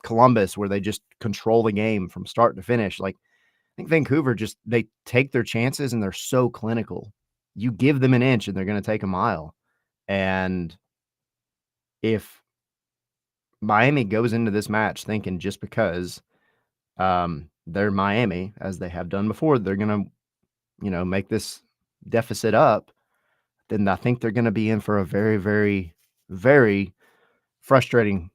Columbus, where they just control the game from start to finish. Like, I think Vancouver they take their chances, and they're so clinical. You give them an inch and they're going to take a mile. And if Miami goes into this match thinking just because they're Miami, as they have done before, they're going to, make this deficit up, then I think they're going to be in for a very, very, very frustrating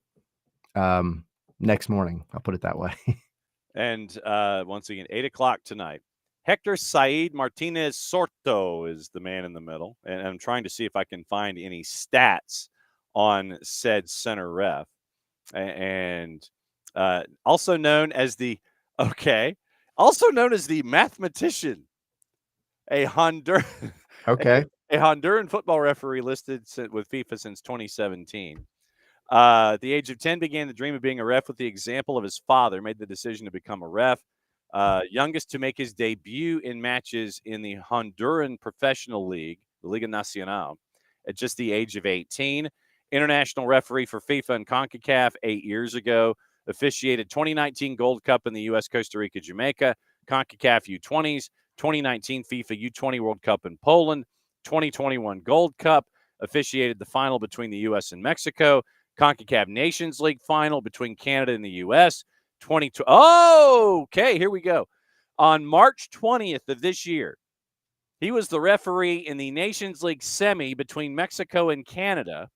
next morning. I'll put it that way. And once again, 8 o'clock tonight. Hector Said Martinez Sorto is the man in the middle. And I'm trying to see if I can find any stats on said center ref. And also known as the mathematician, a Honduran Okay. a Honduran football referee listed with FIFA since 2017. At the age of 10, began the dream of being a ref with the example of his father, made the decision to become a ref. Youngest to make his debut in matches in the Honduran Professional League, the Liga Nacional, at just the age of 18. International referee for FIFA and CONCACAF 8 years ago. Officiated 2019 Gold Cup in the U.S., Costa Rica, Jamaica, CONCACAF U20s, 2019 FIFA U20 World Cup in Poland, 2021 Gold Cup. Officiated the final between the U.S. and Mexico, CONCACAF Nations League final between Canada and the U.S. Okay, here we go. On March 20th of this year, he was the referee in the Nations League semi between Mexico and Canada.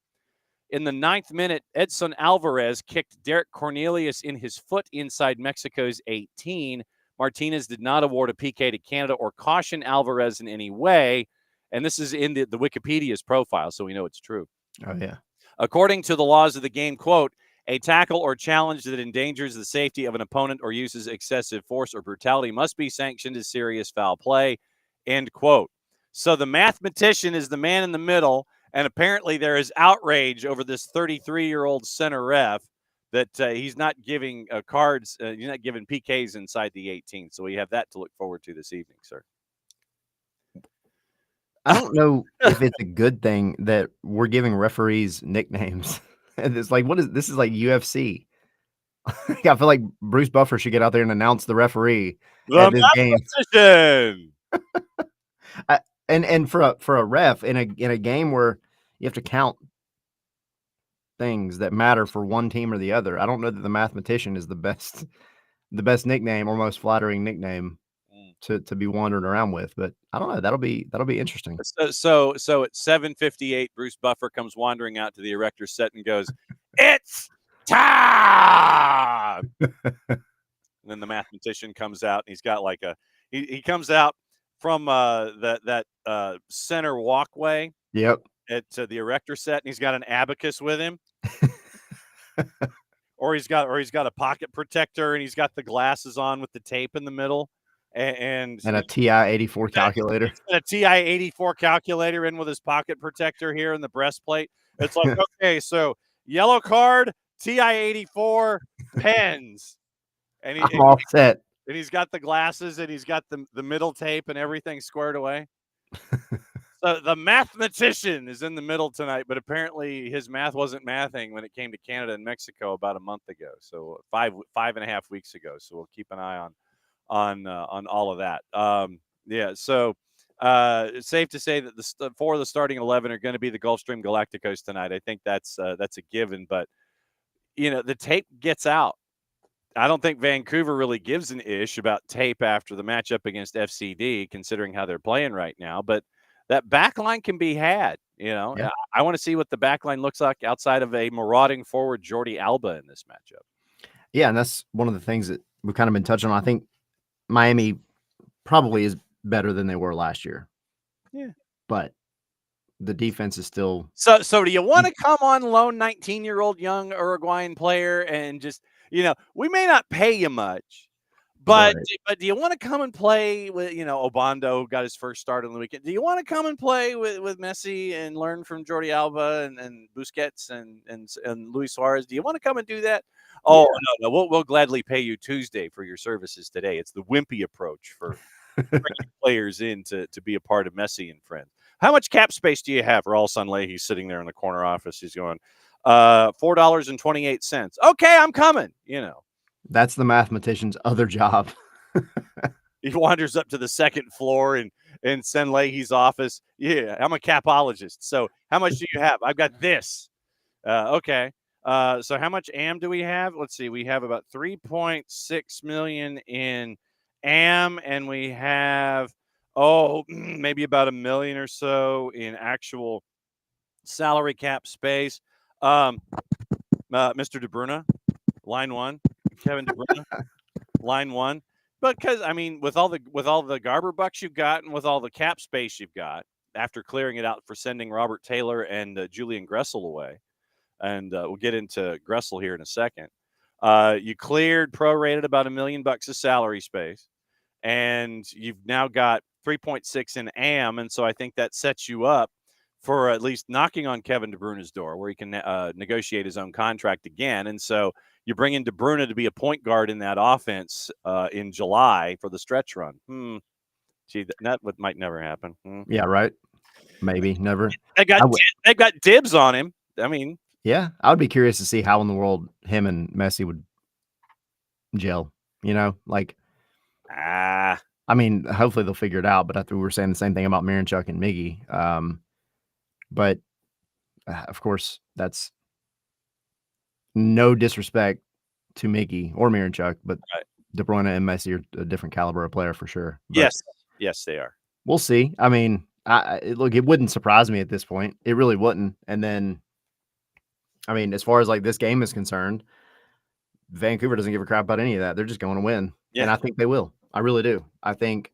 In the 9th minute, Edson Alvarez kicked Derek Cornelius in his foot inside Mexico's 18. Martinez did not award a PK to Canada or caution Alvarez in any way. And this is in the Wikipedia's profile, so we know it's true. Oh, yeah. According to the laws of the game, quote, a tackle or challenge that endangers the safety of an opponent or uses excessive force or brutality must be sanctioned as serious foul play, end quote. So the mathematician is the man in the middle, and apparently there is outrage over this 33-year-old center ref that he's not giving cards, he's not giving PKs inside the 18. So we have that to look forward to this evening, sir. I don't know if it's a good thing that we're giving referees nicknames. And it's like, this is like UFC. I feel like Bruce Buffer should get out there and announce the referee at this game. Mathematician! And for a ref in a game where you have to count things that matter for one team or the other, I don't know that the mathematician is the best nickname or most flattering nickname to be wandering around with. But I don't know. That'll be interesting. So at 7:58, Bruce Buffer comes wandering out to the erector set and goes, "It's time!" And then the mathematician comes out, and he's got like he comes out from that center walkway. Yep. At the erector set, and he's got an abacus with him. or he's got a pocket protector, and he's got the glasses on with the tape in the middle. And a TI-84 calculator. A TI-84 calculator in with his pocket protector here in the breastplate. It's like, okay, so yellow card, TI-84, pens. And I'm all set. And he's got the glasses, and he's got the middle tape and everything squared away. So the mathematician is in the middle tonight, but apparently his math wasn't mathing when it came to Canada and Mexico about a month ago. So 5.5 weeks ago. So we'll keep an eye on all of that. Yeah. So it's safe to say that the 4 of the starting 11 are going to be the Gulfstream Galacticos tonight. I think that's a given. But the tape gets out, I don't think Vancouver really gives an ish about tape after the matchup against FCD, considering how they're playing right now. But that back line can be had. Yeah. I want to see what the back line looks like outside of a marauding forward, Jordy Alba, in this matchup. Yeah, and that's one of the things that we've kind of been touching on. I think Miami probably is better than they were last year. Yeah. But the defense is still So do you want to come on loan 19-year-old young Uruguayan player and just, we may not pay you much, but right. but do you want to come and play with, Obando got his first start on the weekend. Do you want to come and play with Messi and learn from Jordi Alba and Busquets and Luis Suarez? Do you want to come and do that? Oh, no, we'll gladly pay you Tuesday for your services today. It's the wimpy approach for bringing players in to be a part of Messi and friends. How much cap space do you have? Raul Sanlehi's sitting there in the corner office. He's going, $4.28. Okay, I'm coming. That's the mathematician's other job. He wanders up to the second floor in Sanlehi's office. Yeah, I'm a capologist. So how much do you have? I've got this. Okay. So how much AM do we have? Let's see. We have about 3.6 million in AM, and we have maybe about $1 million or so in actual salary cap space. Mr. De Bruyne, line one. Kevin De Bruyne, line one. Because with all the Garber bucks you've got and with all the cap space you've got, after clearing it out for sending Robert Taylor and Julian Gressel away, and we'll get into Gressel here in a second. You cleared prorated about $1 million of salary space, and you've now got 3.6 in AM, and so I think that sets you up for at least knocking on Kevin De Bruyne's door, where he can negotiate his own contract again. And so you bring in De Bruyne to be a point guard in that offense in July for the stretch run. Gee, that might never happen. Yeah, right. Maybe never. They've got dibs on him. I mean, yeah, I would be curious to see how in the world him and Messi would gel. I mean, hopefully they'll figure it out. But I think we were saying the same thing about Miranchuk and Miggy. But of course, that's no disrespect to Miggy or Miranchuk, but right. De Bruyne and Messi are a different caliber of player for sure. But yes, they are. We'll see. I mean, look, it wouldn't surprise me at this point. It really wouldn't. And then, I mean, as far as like this game is concerned, Vancouver doesn't give a crap about any of that. They're just going to win. Yeah. And I think they will. I really do. I think,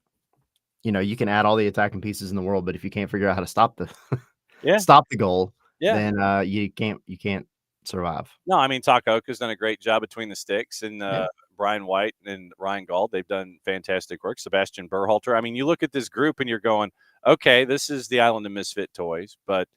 you can add all the attacking pieces in the world, but if you can't figure out how to stop the goal, then you can't survive. No, I mean, Takaoka's done a great job between the sticks, and Brian White and Ryan Gauld, they've done fantastic work. Sebastian Berhalter. I mean, you look at this group and you're going, okay, this is the Island of Misfit Toys. But,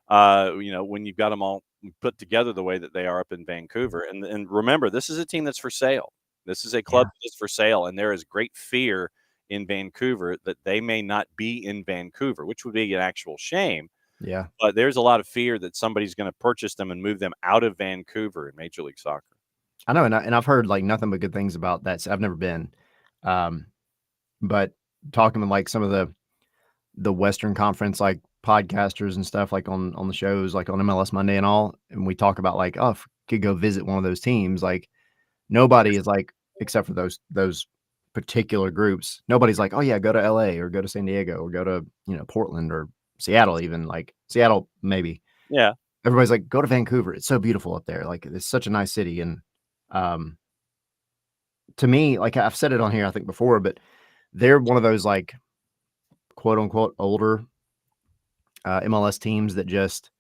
when you've got them all put together the way that they are up in Vancouver, and remember, this is a team that's for sale. This is a club that's for sale, and there is great fear in Vancouver that they may not be in Vancouver, which would be an actual shame. Yeah. But there's a lot of fear that somebody's going to purchase them and move them out of Vancouver in Major League Soccer. I know, and I've heard like nothing but good things about that. So I've never been, but talking with like some of the Western Conference like podcasters and stuff like on the shows like on MLS Monday and all, and we talk about like, oh, if we could go visit one of those teams, like nobody is like, except for those particular groups, nobody's like, oh yeah, go to LA or go to San Diego or go to Portland or Seattle, even like Seattle maybe. Yeah. Everybody's like, go to Vancouver. It's so beautiful up there. Like it's such a nice city. And to me, like I've said it on here, I think before, but they're one of those like quote unquote older MLS teams that just,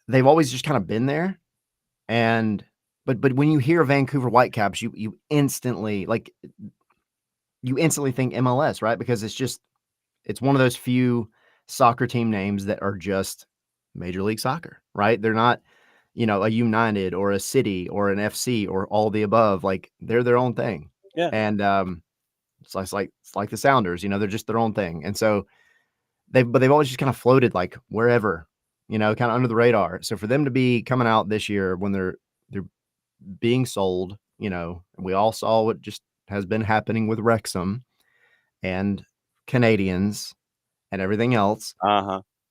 they've always just kind of been there. And, but when you hear Vancouver Whitecaps, you instantly think MLS, right? Because it's one of those few soccer team names that are just Major League Soccer, right? They're not, a United or a City or an FC or all the above. Like they're their own thing. Yeah. And it's like the Sounders, they're just their own thing. And so they've always just kind of floated like wherever, kind of under the radar. So for them to be coming out this year when they're being sold, and we all saw what just has been happening with Wrexham and Canadians and everything else.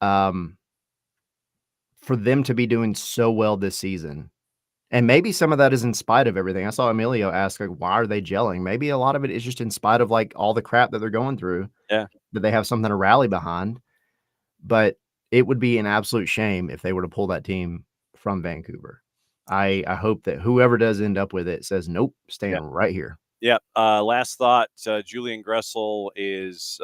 For them to be doing so well this season And maybe some of that is in spite of everything. I saw Emilio ask, like, why are they gelling? Maybe a lot of it is just in spite of, like, all the crap that they're going through, Yeah. that they have something to rally behind. But it would be an absolute shame if they were to pull that team from Vancouver. I hope that whoever does end up with it says, "Nope, staying Yeah. right here." Yep. Last thought, Julian Gressel is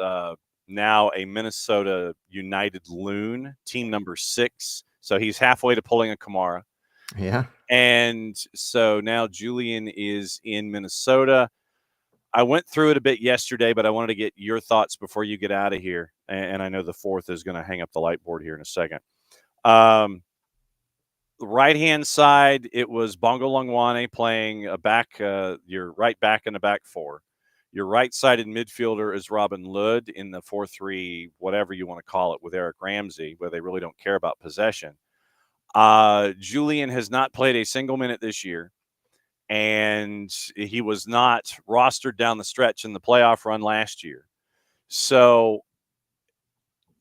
now a Minnesota United Loon, team number 6. So he's halfway to pulling a Kamara. Yeah. And so now Julian is in Minnesota. I went through it a bit yesterday, but I wanted to get your thoughts before you get out of here. And I know the 4th is going to hang up the light board here in a second. Right-hand side, it was Bongo Longwane playing a back, your right back in the back 4. Your right-sided midfielder is Robin Lod in the 4-3, whatever you want to call it, with Eric Ramsey, where they really don't care about possession. Julian has not played a single minute this year, and he was not rostered down the stretch in the playoff run last year. So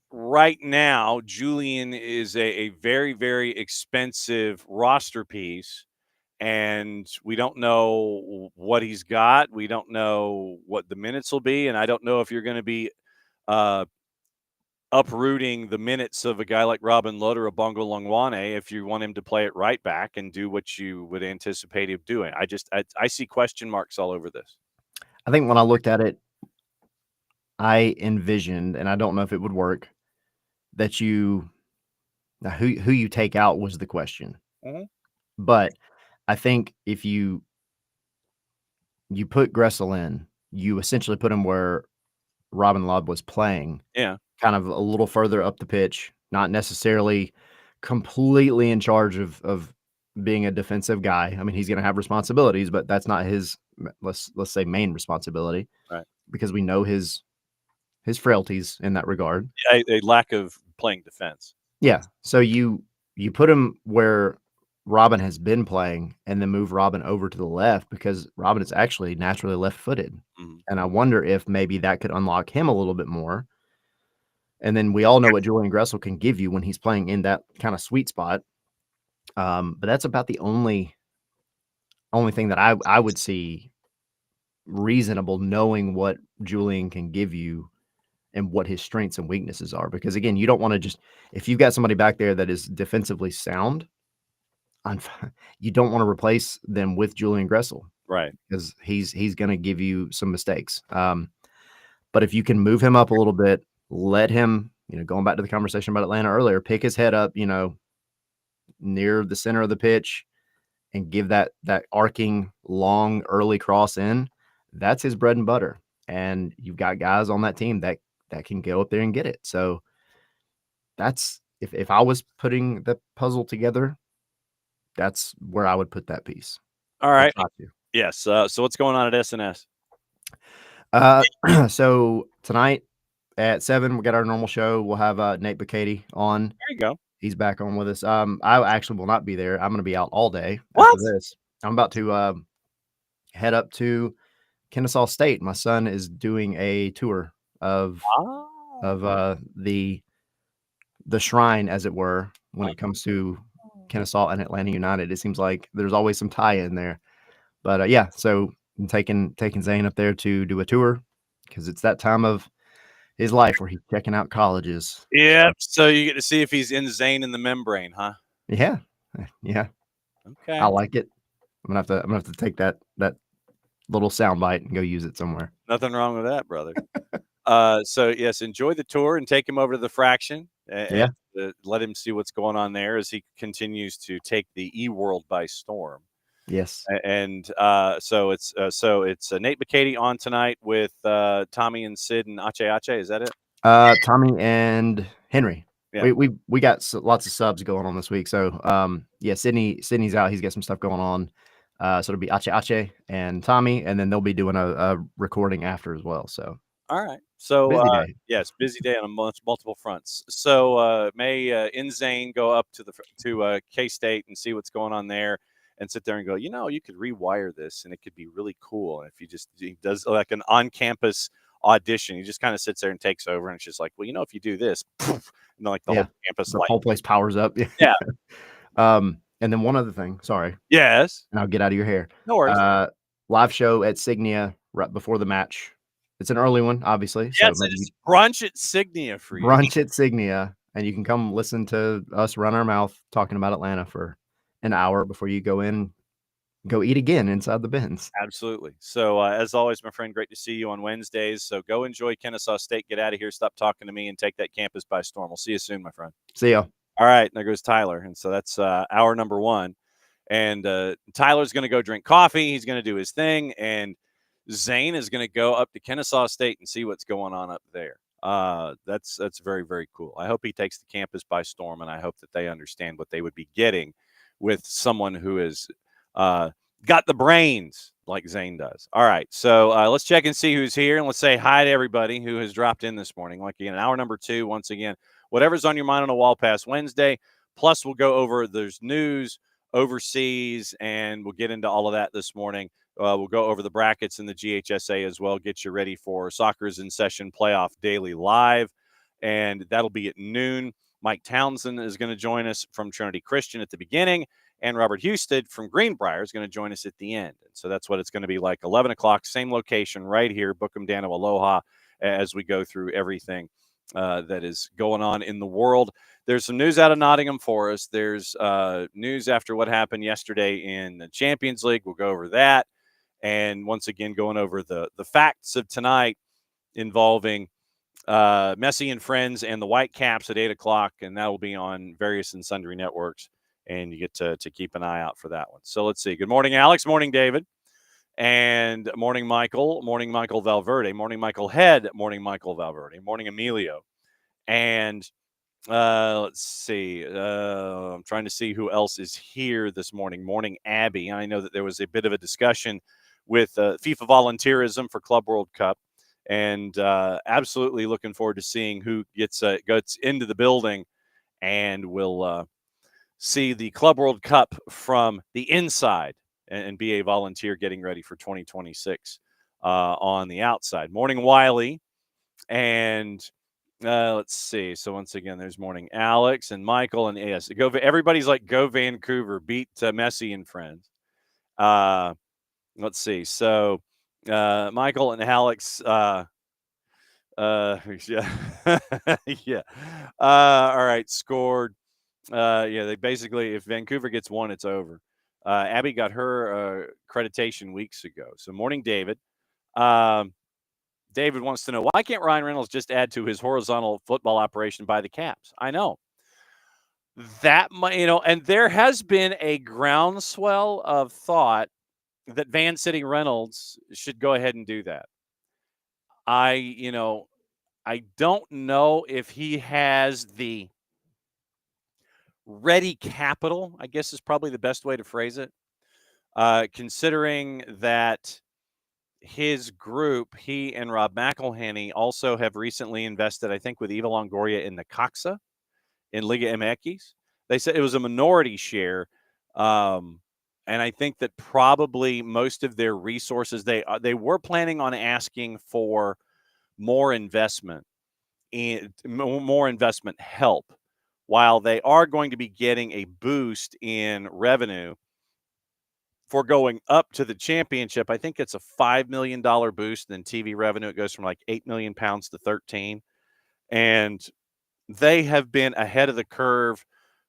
right now, Julian is a very, very expensive roster piece, and we don't know what he's got. We don't know what the minutes will be, and I don't know if you're going to be uprooting the minutes of a guy like Robin Lod or a Bongo Longwane if you want him to play it right back and do what you would anticipate him doing. I see question marks all over this. I think when I looked at it, I envisioned, and I don't know if it would work, that who you take out was the question. Mm-hmm. But I think if you put Gressel in, you essentially put him where Robin Lod was playing. Yeah. Kind of a little further up the pitch, not necessarily completely in charge of being a defensive guy. I mean, he's gonna have responsibilities, but that's not his, let's say, main responsibility. Right. Because we know his frailties in that regard. A lack of playing defense. Yeah. So you put him where Robin has been playing and then move Robin over to the left because Robin is actually naturally left-footed. Mm-hmm. And I wonder if maybe that could unlock him a little bit more. And then we all know what Julian Gressel can give you when he's playing in that kind of sweet spot. But that's about the only thing that I would see reasonable, knowing what Julian can give you and what his strengths and weaknesses are. Because again, you don't want to just, if you've got somebody back there that is defensively sound, you don't want to replace them with Julian Gressel, right? Because he's going to give you some mistakes. But if you can move him up a little bit, let him, going back to the conversation about Atlanta earlier, pick his head up, near the center of the pitch and give that arcing long early cross in. That's his bread and butter. And you've got guys on that team that can go up there and get it. So that's, if I was putting the puzzle together, that's where I would put that piece. All right. Yes. So what's going on at SNS? So tonight at 7, we got our normal show. We'll have Nate Bucati on. There you go. He's back on with us. I actually will not be there. I'm going to be out all day after this. I'm about to head up to Kennesaw State. My son is doing a tour of the shrine, as it were, when it comes to Kennesaw and Atlanta United. It seems like there's always some tie in there. But yeah, so I'm taking Zane up there to do a tour because it's that time of his life where he's checking out colleges. Yeah. So you get to see if he's in Zane in the membrane, huh? Yeah. Okay. I like it. I'm gonna have to take that little soundbite and go use it somewhere. Nothing wrong with that, brother. So yes, enjoy the tour and take him over to the Fraction. And let him see what's going on there as he continues to take the e-world by storm. Yes. And so it's Nate Bucati on tonight with Tommy and Sid and Ache. Is that it? Tommy and Henry. Yeah. We got lots of subs going on this week. So yeah, Sydney's out. He's got some stuff going on. So it'll be Ache and Tommy, and then they'll be doing a recording after as well. So all right. So busy day. Yes, busy day on multiple fronts. So may Zane go up to K-State and see what's going on there, and sit there and go, you could rewire this, and it could be really cool. And if he does like an on-campus audition, he just kind of sits there and takes over, and it's just like, if you do this, poof, and like the whole campus, the whole place powers up. Yeah. And then one other thing, sorry, Yes. and I'll get out of your hair. No worries. Live show at Signia right before the match. It's an early one, obviously, so Yes, maybe it is brunch at Signia for you. brunch at Signia, and you can come listen to us run our mouth talking about Atlanta for an hour before you go in, go eat again inside the bins. Absolutely. So, as always, my friend, great to see you on Wednesdays. So go enjoy Kennesaw State. Get out of here. Stop talking to me and take that campus by storm. We'll see you soon, my friend. See ya. All right. There goes Tyler. And so that's hour number one. And Tyler's going to go drink coffee. He's going to do his thing. And Zane is going to go up to Kennesaw State and see what's going on up there. That's very, very cool. I hope he takes the campus by storm, and I hope that they understand what they would be getting with someone who is got the brains like Zane does. All right, so let's check and see who's here, and let's say hi to everybody who has dropped in this morning. Like again, hour number two, once again, whatever's on your mind on a Wall Pass Wednesday. Plus, we'll go over there's news overseas, and we'll get into all of that this morning. We'll go over the brackets in the GHSA as well, get you ready for Soccer's in Session Playoff Daily Live, and that'll be at noon. Mike Townsend is going to join us from Trinity Christian at the beginning, and Robert Husted from Greenbrier is going to join us at the end. And so that's what it's going to be like, 11 o'clock, same location right here, Bookham Dano Aloha, as we go through everything that is going on in the world. There's some news out of Nottingham for us. There's news after what happened yesterday in the Champions League. We'll go over that. And once again, going over the facts of tonight involving Messi and Friends and the Whitecaps at 8 o'clock. And that will be on various and sundry networks. And you get to keep an eye out for that one. So let's see. Good morning, Alex. Morning, David. And morning, Michael. Morning, Michael Valverde. Morning, Michael Head. Morning, Michael Valverde. Morning, Emilio. And let's see. I'm trying to see who else is here this morning. Morning, Abby. I know that there was a bit of a discussion with FIFA volunteerism for Club World Cup, and absolutely looking forward to seeing who gets into the building and will see the Club World Cup from the inside and be a volunteer getting ready for 2026 on the outside. Morning, Wiley. And let's see. So once again, there's morning Alex and Michael and yes, everybody's like go Vancouver, beat Messi and Friends. Let's see. So Michael and Alex. Yeah, yeah. All right, scored. Yeah, they basically, if Vancouver gets one, it's over. Abby got her accreditation weeks ago. So morning, David. David wants to know, why can't Ryan Reynolds just add to his horizontal football operation by the Caps? I know. That might, and there has been a groundswell of thought that Van City Reynolds should go ahead and do that. I don't know if he has the ready capital, I guess is probably the best way to phrase it, considering that his group, he and Rob McElhenney, also have recently invested, I think, with Eva Longoria in the Coxa in Liga MX. They said it was a minority share, and I think that probably most of their resources, they were planning on asking for more investment and more investment help, while they are going to be getting a boost in revenue for going up to the championship. I think it's a $5 million boost in TV revenue. It goes from like 8 million pounds to 13. And they have been ahead of the curve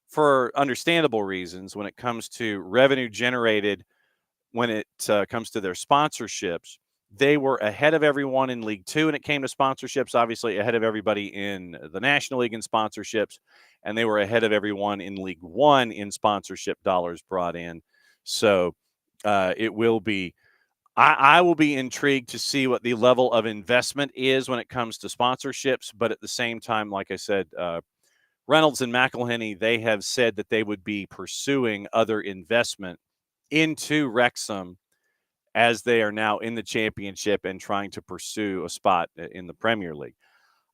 for understandable reasons when it comes to revenue generated, when it comes to their sponsorships. They were ahead of everyone in League Two when it came to sponsorships, obviously ahead of everybody in the National League in sponsorships, and they were ahead of everyone in League One in sponsorship dollars brought in. So it will be, I will be intrigued to see what the level of investment is when it comes to sponsorships. But at the same time, like I said, Reynolds and McElhenney, they have said that they would be pursuing other investment into Wrexham as they are now in the championship and trying to pursue a spot in the Premier League.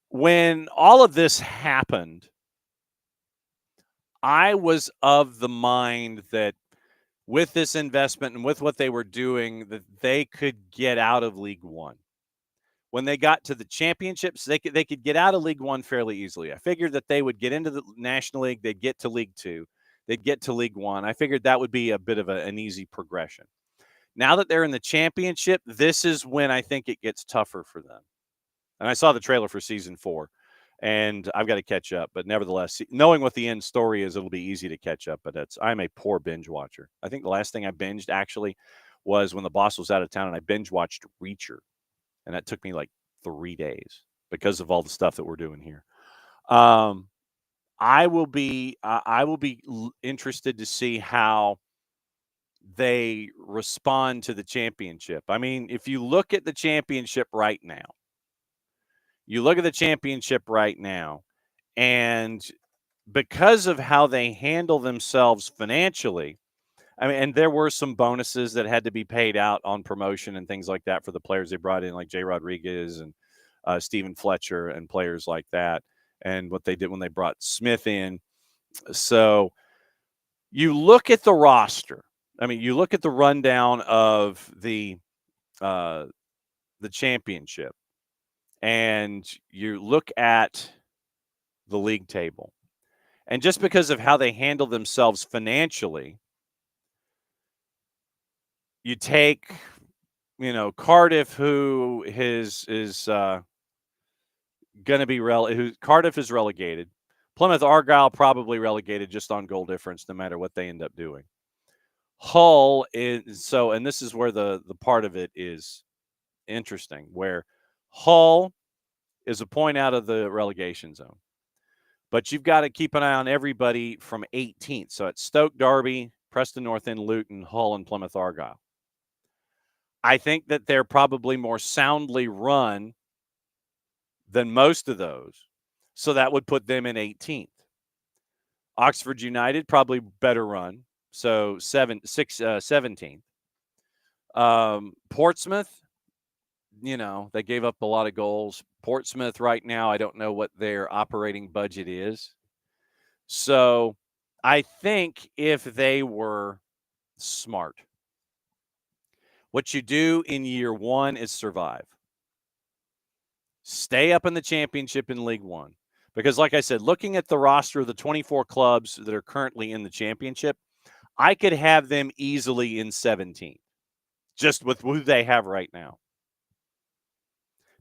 When all of this happened, I was of the mind that with this investment and with what they were doing, that they could get out of League One. When they got to the championships, they could get out of League One fairly easily. I figured that they would get into the National League, they'd get to League Two. they'd get to League One. I figured that would be a bit of an easy progression. Now that they're in the championship, this is when I think it gets tougher for them. And I saw the trailer for season 4, and I've got to catch up. But nevertheless, knowing what the end story is, it'll be easy to catch up. But I'm a poor binge watcher. I think the last thing I binged actually was when the boss was out of town, and I binge watched Reacher, and that took me like 3 days because of all the stuff that we're doing here. I will be interested to see how they respond to the championship. I mean, if you look at the championship right now, and because of how they handle themselves financially, I mean, and there were some bonuses that had to be paid out on promotion and things like that for the players they brought in, like Jay Rodriguez and Steven Fletcher and players like that, and what they did when they brought Smith in. So you look at the roster. I mean, you look at the rundown of the championship, and you look at the league table. And just because of how they handle themselves financially, you take, Cardiff, who is going to be Cardiff is relegated. Plymouth Argyle probably relegated just on goal difference, no matter what they end up doing. Hull is and this is where the part of it is interesting, where Hull is a point out of the relegation zone. But you've got to keep an eye on everybody from 18th. So it's Stoke, Derby, Preston North End, Luton, Hull, and Plymouth Argyle. I think that they're probably more soundly run than most of those. So that would put them in 18th. Oxford United, probably better run. So 17th. Portsmouth, they gave up a lot of goals. Portsmouth right now, I don't know what their operating budget is. So I think if they were smart, what you do in year one is survive. Stay up in the championship in League One. Because like I said, looking at the roster of the 24 clubs that are currently in the championship, I could have them easily in 17th, just with who they have right now.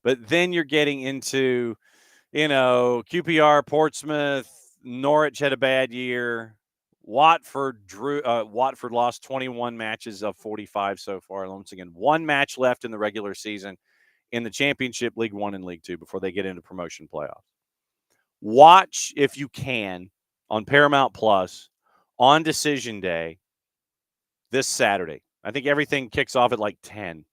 But then you're getting into, QPR, Portsmouth, Norwich had a bad year. Watford lost 21 matches of 45 so far. Once again, one match left in the regular season in the championship, League One and League Two, before they get into promotion playoffs. Watch, if you can, on Paramount Plus on decision day this Saturday. I think everything kicks off at like 10.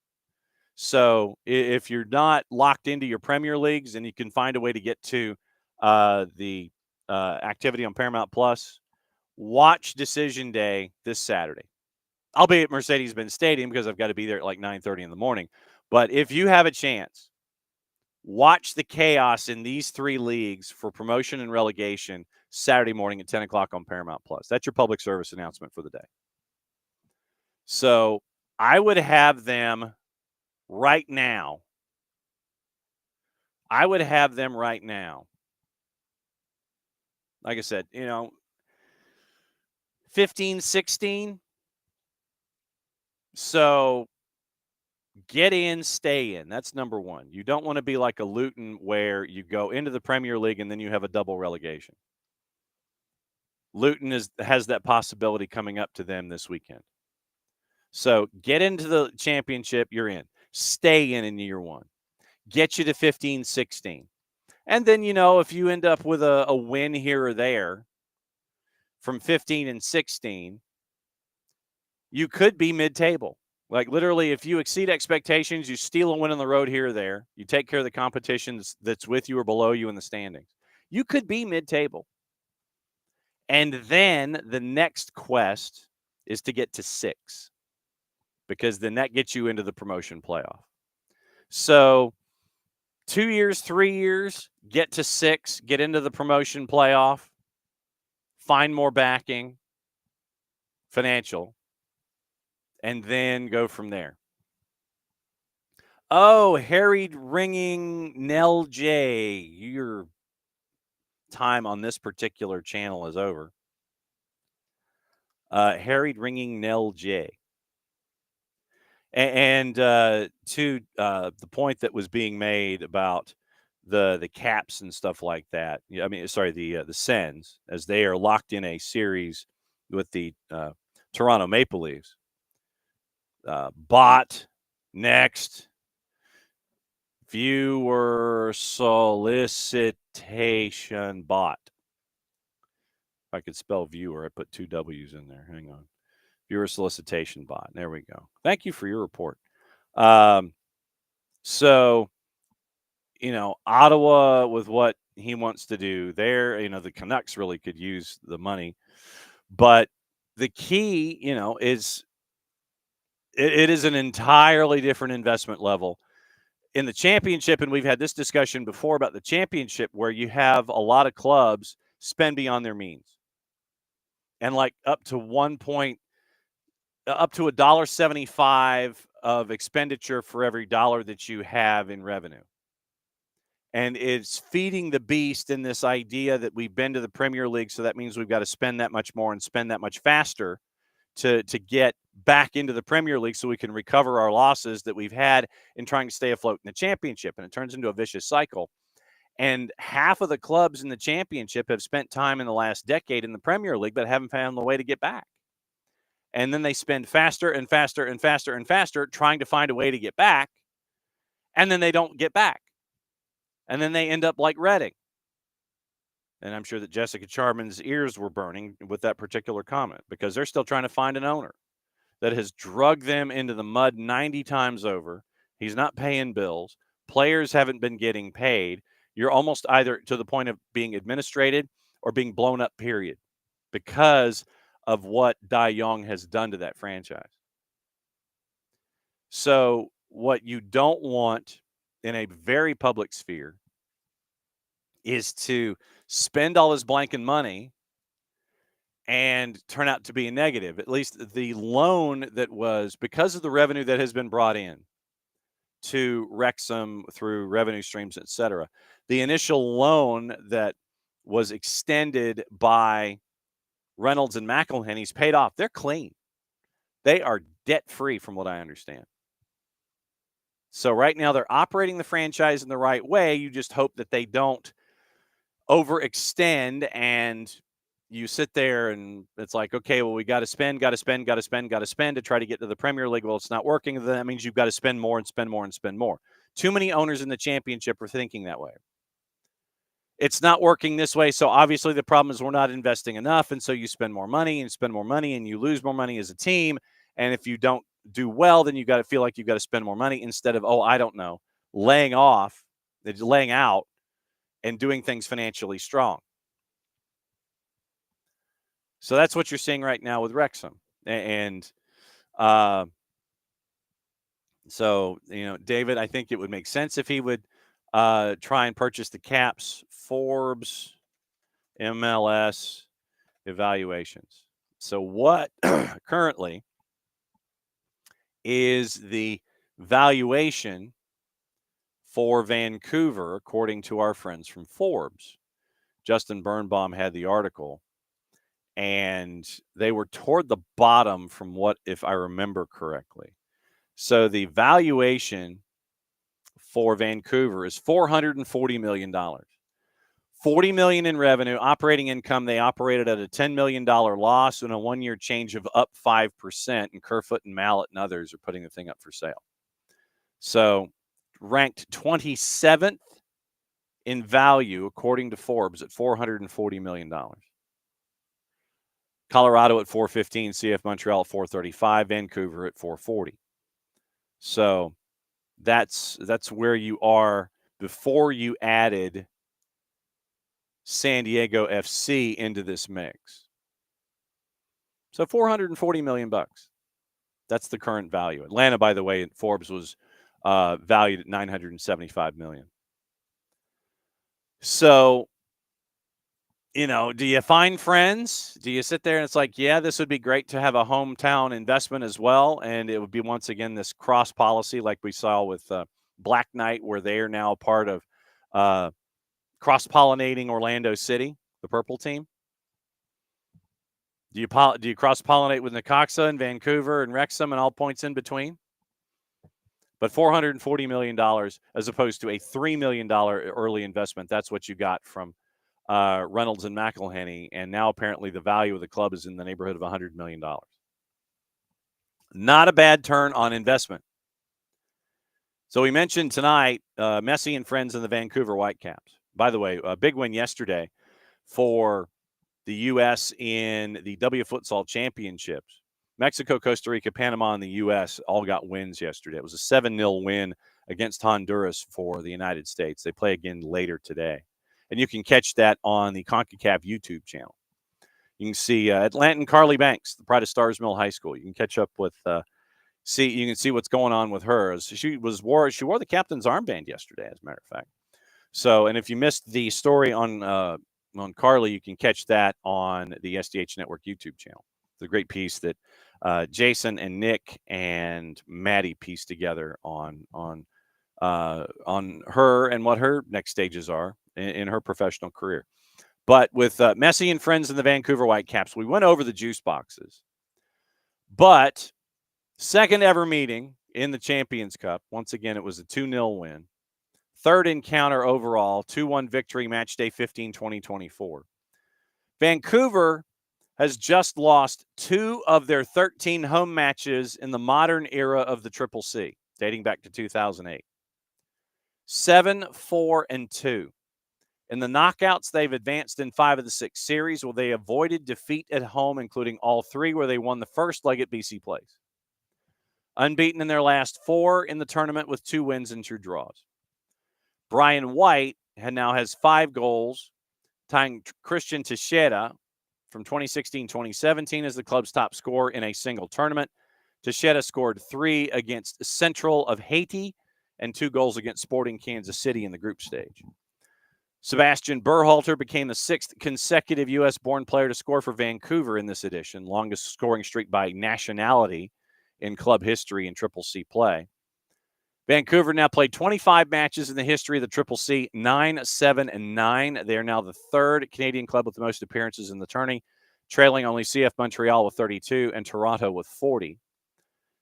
So if you're not locked into your Premier Leagues and you can find a way to get to the activity on Paramount Plus, watch decision day this Saturday. I'll be at Mercedes-Benz Stadium because I've got to be there at like 9:30 in the morning. But if you have a chance, watch the chaos in these three leagues for promotion and relegation Saturday morning at 10 o'clock on Paramount Plus. That's your public service announcement for the day. So I would have them right now. Like I said, 15, 16. So get in, stay in. That's number one. You don't want to be like a Luton where you go into the Premier League and then you have a double relegation. Luton has that possibility coming up to them this weekend. So get into the championship, you're in. Stay in year one. Get you to 15, 16. And then, if you end up with a win here or there from 15 and 16, you could be mid-table. Like literally, if you exceed expectations, you steal a win on the road here or there, you take care of the competition that's with you or below you in the standings, you could be mid-table. And then the next quest is to get to 6, because then that gets you into the promotion playoff. So 2 years, 3 years, get to 6, get into the promotion playoff, find more backing, financial, and then go from there. Oh, harried ringing Nell J. Your time on this particular channel is over. harried ringing Nell J. And to the point that was being made about the caps and stuff like that. I mean, sorry, the Sens, as they are locked in a series with the Toronto Maple Leafs. Bot next. Viewer solicitation bot. If I could spell viewer, I put 2 W's in there. Hang on. Viewer solicitation bot. There we go. Thank you for your report. So, Ottawa with what he wants to do there, the Canucks really could use the money. But the key, is it is an entirely different investment level. In the championship, and we've had this discussion before about the championship, where you have a lot of clubs spend beyond their means. And like up to $1.75 of expenditure for every dollar that you have in revenue. And it's feeding the beast in this idea that we've been to the Premier League, so that means we've got to spend that much more and spend that much faster to get back into the Premier League so we can recover our losses that we've had in trying to stay afloat in the championship. And it turns into a vicious cycle. And half of the clubs in the championship have spent time in the last decade in the Premier League but haven't found the way to get back. And then they spend faster and faster and faster and faster trying to find a way to get back. And then they don't get back. And then they end up like Reading. And I'm sure that Jessica Charman's ears were burning with that particular comment because they're still trying to find an owner that has drugged them into the mud 90 times over. He's not paying bills. Players haven't been getting paid. You're almost either to the point of being administrated or being blown up, period, because of what Dai Yong has done to that franchise. So what you don't want in a very public sphere is to spend all his blanking money and turn out to be a negative. At least the loan that was, because of the revenue that has been brought in to Wrexham through revenue streams, et cetera, the initial loan that was extended by Reynolds and McElhenney's paid off. They're clean. They are debt-free from what I understand. So right now they're operating the franchise in the right way. You just hope that they don't overextend and you sit there and it's like, okay, well, we got to spend to try to get to the Premier League. Well, it's not working. Then that means you've got to spend more and spend more and spend more. Too many owners in the championship are thinking that way. It's not working this way. So obviously the problem is we're not investing enough. And so you spend more money and you lose more money as a team. And if you don't do well, then you got to feel like you've got to spend more money instead of, laying out and doing things financially strong. So that's what you're seeing right now with Wrexham. And so, David, I think it would make sense if he would try and purchase the caps, Forbes, MLS evaluations. So what currently is the valuation for Vancouver, according to our friends from Forbes? Justin Birnbaum had the article, and they were toward the bottom from what, if I remember correctly. So the valuation for Vancouver is $440 million. $40 million in revenue, operating income. They operated at a $10 million loss and a one-year change of up 5%. And Kerfoot and Mallet and others are putting the thing up for sale. So ranked 27th in value, according to Forbes, at $440 million. Colorado at 415, CF Montreal at 435, Vancouver at 440. So that's where you are before you added San Diego FC into this mix. So $440 million. That's the current value. Atlanta, by the way, Forbes was valued at $975 million. So, do you find friends? Do you sit there and it's like, yeah, this would be great to have a hometown investment as well. And it would be, once again, this cross policy like we saw with Black Knight, where they are now part of cross-pollinating Orlando City, the purple team. Do you cross-pollinate with Necaxa and Vancouver and Wrexham and all points in between? But $440 million as opposed to a $3 million early investment. That's what you got from Reynolds and McElhenney. And now apparently the value of the club is in the neighborhood of $100 million. Not a bad turn on investment. So we mentioned tonight Messi and friends in the Vancouver Whitecaps. By the way, a big win yesterday for the U.S. in the W Futsal Championships. Mexico, Costa Rica, Panama, and the U.S. all got wins yesterday. It was a 7-0 win against Honduras for the United States. They play again later today. And you can catch that on the CONCACAF YouTube channel. You can see Atlantan Carly Banks, the pride of Stars Mill High School. You can catch up with you can see what's going on with her. She wore the captain's armband yesterday, as a matter of fact. So, and if you missed the story on Carly, you can catch that on the SDH Network YouTube channel. It's a great piece that Jason and Nick and Maddie pieced together on her and what her next stages are in her professional career. But with Messi and friends in the Vancouver Whitecaps, we went over the juice boxes. But second ever meeting in the Champions Cup. Once again, it was a 2-0 win. Third encounter overall, 2-1 victory, match day 15, 2024. Vancouver has just lost 2 of their 13 home matches in the modern era of the Triple C, dating back to 2008. 7-4-2. In the knockouts, they've advanced in 5 of the 6 series, where they avoided defeat at home, including all 3 where they won the first leg at BC Place. Unbeaten in their last 4 in the tournament with 2 wins and 2 draws. Brian White now has 5 goals, tying Christian Teixeira from 2016-2017 as the club's top scorer in a single tournament. Teixeira scored 3 against Central of Haiti and 2 goals against Sporting Kansas City in the group stage. Sebastian Berhalter became the 6th consecutive U.S.-born player to score for Vancouver in this edition, longest scoring streak by nationality in club history in Triple C play. Vancouver now played 25 matches in the history of the Triple C, 9-7-9. They are now the 3rd Canadian club with the most appearances in the tourney, trailing only CF Montreal with 32 and Toronto with 40.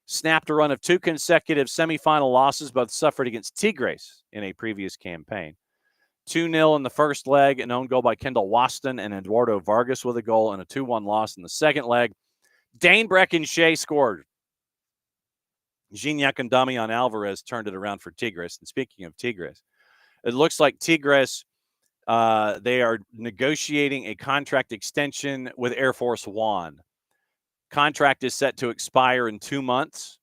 Snapped a run of 2 consecutive semifinal losses, both suffered against Tigres in a previous campaign. 2-0 in the first leg, an own goal by Kendall Waston and Eduardo Vargas with a goal, and a 2-1 loss in the second leg. Dane Brecken-Shea scored. Gignac and Damian Alvarez turned it around for Tigres. And speaking of Tigres, it looks like Tigres, they are negotiating a contract extension with Air Force One. Contract is set to expire in 2 months.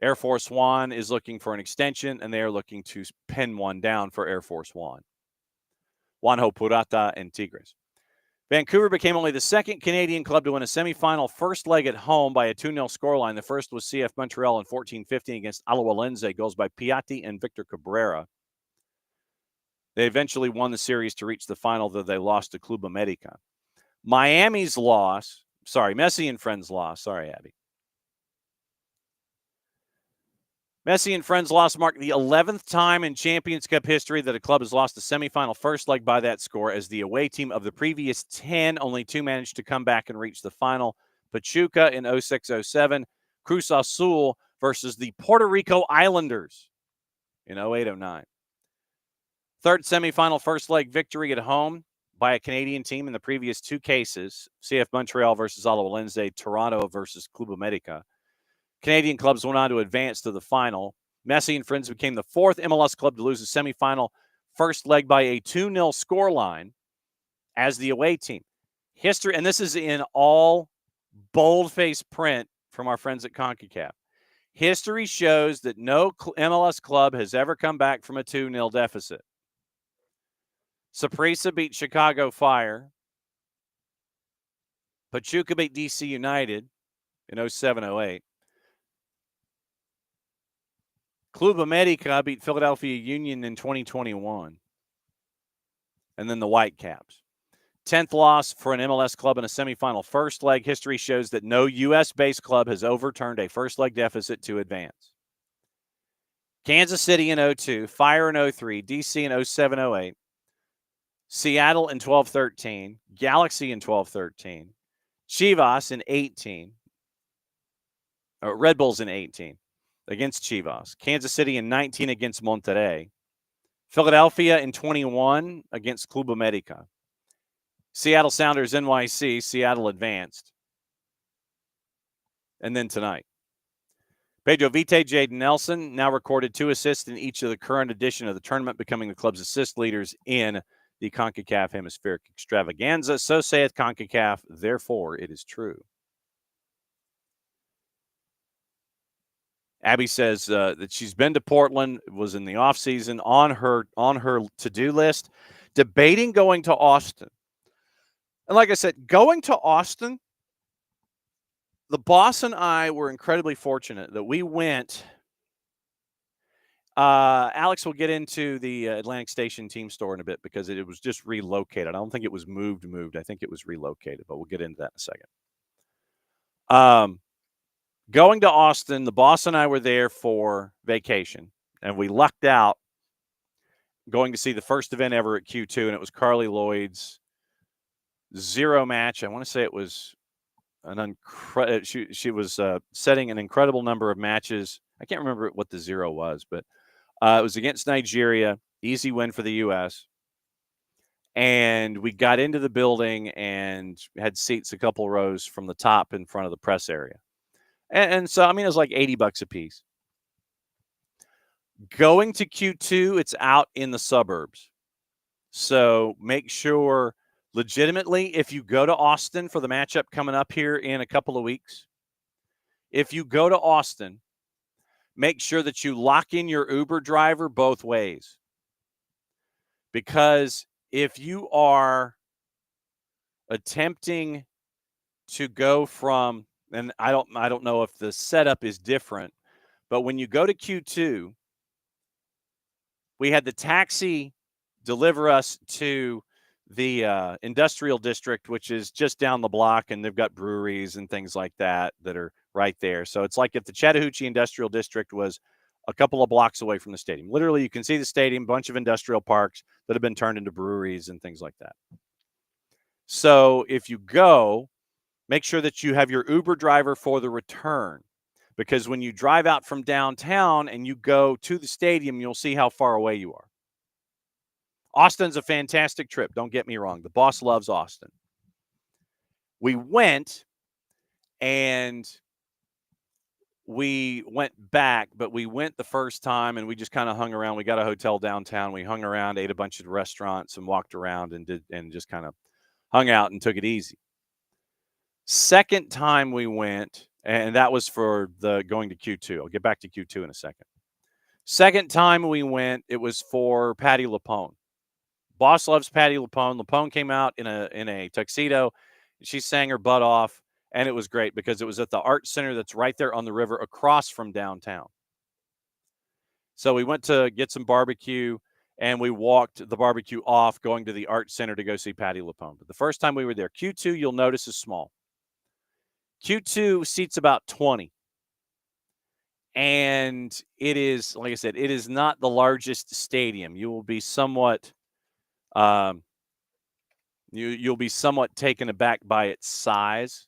Air Force One is looking for an extension, and they are looking to pin one down for Air Force One. Juanjo Purata and Tigres. Vancouver became only the 2nd Canadian club to win a semifinal first leg at home by a 2-0 scoreline. The first was CF Montreal in 14-15 against Alajuelense, goals by Piatti and Victor Cabrera. They eventually won the series to reach the final, though they lost to Club America. Messi and friends lost. Sorry, Abby. Messi and friends loss marked the 11th time in Champions Cup history that a club has lost a semifinal first leg by that score. As the away team of the previous 10, only 2 managed to come back and reach the final. Pachuca in 06-07, Cruz Azul versus the Puerto Rico Islanders in 08-09. Third semifinal first leg victory at home by a Canadian team in the previous 2 cases, CF Montreal versus Alajuelense, Toronto versus Club America. Canadian clubs went on to advance to the final. Messi and friends became the 4th MLS club to lose a semifinal first leg by a 2-0 scoreline as the away team. History, and this is in all boldface print from our friends at CONCACAF. History shows that no MLS club has ever come back from a 2-0 deficit. Saprissa beat Chicago Fire. Pachuca beat DC United in 07-08. Club America beat Philadelphia Union in 2021. And then the Whitecaps. 10th loss for an MLS club in a semifinal first leg. History shows that no U.S.-based club has overturned a first leg deficit to advance. Kansas City in 02, Fire in 03, DC in 07-08, Seattle in 12-13, Galaxy in 12-13, Chivas in 18. Red Bulls in 18 against Chivas. Kansas City in 19 against Monterrey. Philadelphia in 21 against Club America. Seattle Sounders NYC, Seattle advanced. And then tonight, Pedro Vite, Jaden Nelson now recorded 2 assists in each of the current edition of the tournament, becoming the club's assist leaders in the CONCACAF Hemispheric Extravaganza. So saith CONCACAF, therefore it is true. Abby says that she's been to Portland, was in the offseason on her to-do list, debating going to Austin. And like I said, going to Austin, the boss and I were incredibly fortunate that we went. Alex will get into the Atlantic Station team store in a bit because it was just relocated. I don't think it was moved. I think it was relocated, but we'll get into that in a second. Going to Austin, the boss and I were there for vacation, and we lucked out going to see the first event ever at Q2, and it was Carly Lloyd's zero match. I want to say it was she was setting an incredible number of matches. I can't remember what the zero was, but it was against Nigeria. Easy win for the U.S. And we got into the building and had seats a couple rows from the top in front of the press area. And so, I mean, it was like $80 a piece. Going to Q2, it's out in the suburbs. So make sure, legitimately, if you go to Austin for the matchup coming up here in a couple of weeks, if you go to Austin, make sure that you lock in your Uber driver both ways. Because if you are attempting to go from, and I don't know if the setup is different, but when you go to Q2, we had the taxi deliver us to the industrial district, which is just down the block, and they've got breweries and things like that are right there. So it's like if the Chattahoochee Industrial District was a couple of blocks away from the stadium. Literally, you can see the stadium, bunch of industrial parks that have been turned into breweries and things like that. So if you go, make sure that you have your Uber driver for the return, because when you drive out from downtown and you go to the stadium, you'll see how far away you are. Austin's a fantastic trip. Don't get me wrong. The boss loves Austin. We went and we went back, but we went the first time and we just kind of hung around. We got a hotel downtown. We hung around, ate a bunch of restaurants and walked around and just kind of hung out and took it easy. Second time we went, and that was for the going to Q2. I'll get back to Q2 in a second. Second time we went, it was for Patti LuPone. Boss loves Patti LuPone. LuPone came out in a tuxedo. She sang her butt off, and it was great because it was at the art center that's right there on the river across from downtown. So we went to get some barbecue, and we walked the barbecue off going to the art center to go see Patti LuPone. But the first time we were there, Q2, you'll notice, is small. Q2 seats about 20. And it is, like I said, it is not the largest stadium. You will be somewhat you'll be somewhat taken aback by its size,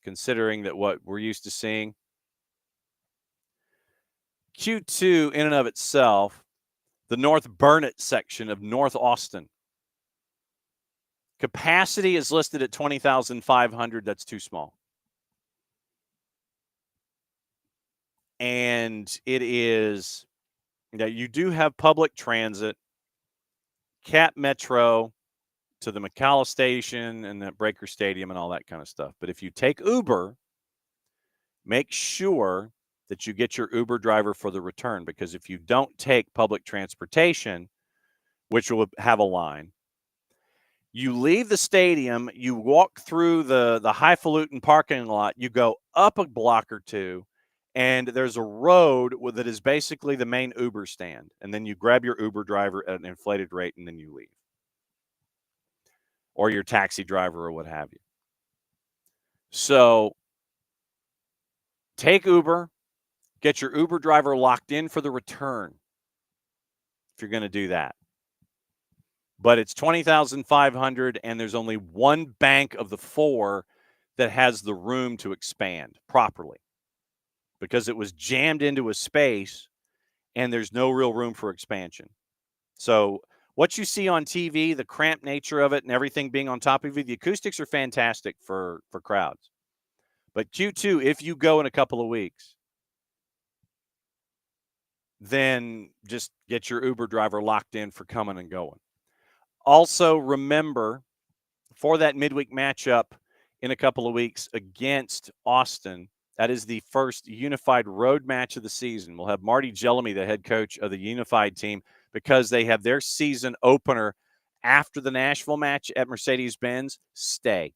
considering that what we're used to seeing. Q2 in and of itself, the North Burnett section of North Austin. Capacity is listed at 20,500. That's too small. And it is, you do have public transit, Cap Metro to the McCalla Station and the Breaker Stadium and all that kind of stuff. But if you take Uber, make sure that you get your Uber driver for the return, because if you don't take public transportation, which will have a line, you leave the stadium, you walk through the highfalutin parking lot, you go up a block or two, and there's a road that is basically the main Uber stand. And then you grab your Uber driver at an inflated rate, and then you leave. Or your taxi driver or what have you. So take Uber, get your Uber driver locked in for the return if you're going to do that. But it's 20,500, and there's only one bank of the four that has the room to expand properly, because it was jammed into a space and there's no real room for expansion. So what you see on TV, the cramped nature of it and everything being on top of you, the acoustics are fantastic for crowds. But Q2, if you go in a couple of weeks, then just get your Uber driver locked in for coming and going. Also, remember, for that midweek matchup in a couple of weeks against Austin, that is the first unified road match of the season. We'll have Marty Jellamy, the head coach of the unified team, because they have their season opener after the Nashville match at Mercedes-Benz. Stay.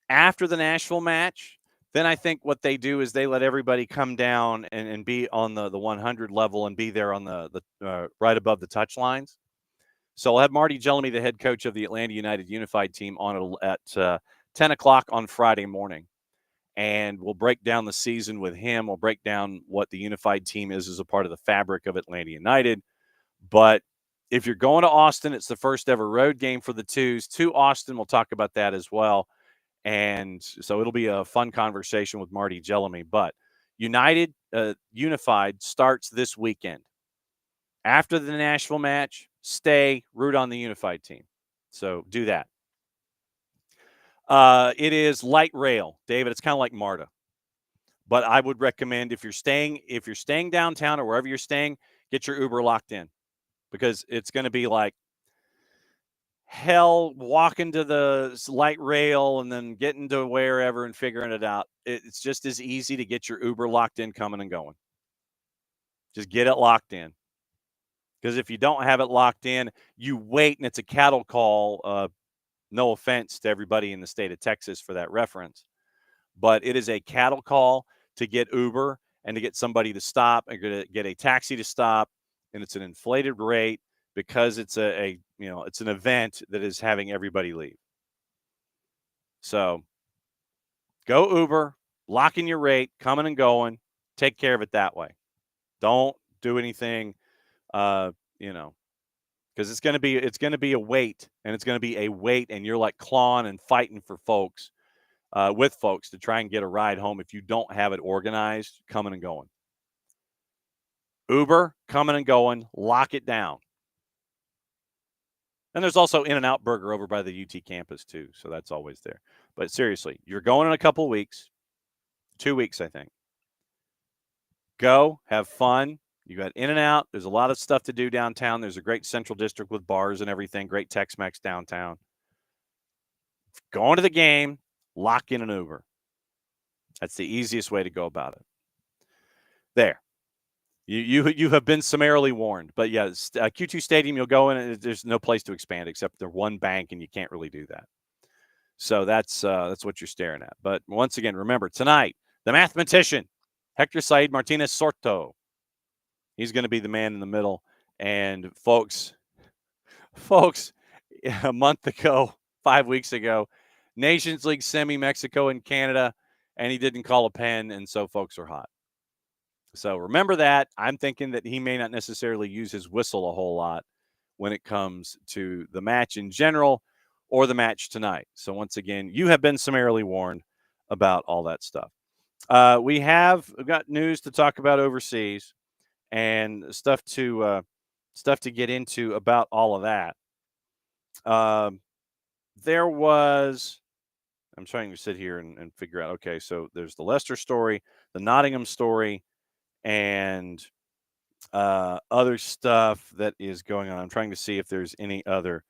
After the Nashville match, then I think what they do is they let everybody come down and be on the 100 level and be there on the right above the touch lines. So I'll have Marty Jellamy, the head coach of the Atlanta United Unified team, on at 10 o'clock on Friday morning. And we'll break down the season with him. We'll break down what the unified team is as a part of the fabric of Atlanta United. But if you're going to Austin, it's the first ever road game for the Twos to Austin. We'll talk about that as well. And so it'll be a fun conversation with Marty Jellamy. But Unified starts this weekend. After the Nashville match, stay, root on the unified team. So do that. It is light rail, David. It's kind of like MARTA. But I would recommend if you're staying downtown or wherever you're staying, get your Uber locked in, because it's going to be like hell walking to the light rail and then getting to wherever and figuring it out. It's just as easy to get your Uber locked in, coming and going. Just get it locked in. Because if you don't have it locked in, you wait, and it's a cattle call. No offense to everybody in the state of Texas for that reference, but it is a cattle call to get Uber and to get somebody to stop and get a taxi to stop, and it's an inflated rate because it's it's an event that is having everybody leave. So go Uber, lock in your rate, coming and going, take care of it that way. Don't do anything, because it's going to be a wait, and it's going to be a wait, and you're like clawing and fighting for folks, with folks to try and get a ride home if you don't have it organized, coming and going. Uber, coming and going, lock it down. And there's also In-N-Out Burger over by the UT campus too, so that's always there. But seriously, you're going in a couple of weeks, 2 weeks, I think. Go, have fun. You got In-N-Out. There's a lot of stuff to do downtown. There's a great central district with bars and everything, great Tex-Mex downtown. Going to the game, lock in an Uber. That's the easiest way to go about it. There. You have been summarily warned. But yeah, Q2 Stadium, you'll go in, and there's no place to expand except the one bank, and you can't really do that. So that's what you're staring at. But once again, remember, tonight, the mathematician, Hector Said Martinez Sorto. He's going to be the man in the middle. And folks, a month ago, 5 weeks ago, Nations League semi, Mexico and Canada, and he didn't call a pen, and so folks are hot. So remember that. I'm thinking that he may not necessarily use his whistle a whole lot when it comes to the match in general or the match tonight. So once again, you have been summarily warned about all that stuff. We've got news to talk about overseas and stuff to get into about all of that. I'm trying to sit here and figure out, okay, so there's the Leicester story, the Nottingham story, and other stuff that is going on. I'm trying to see if there's any other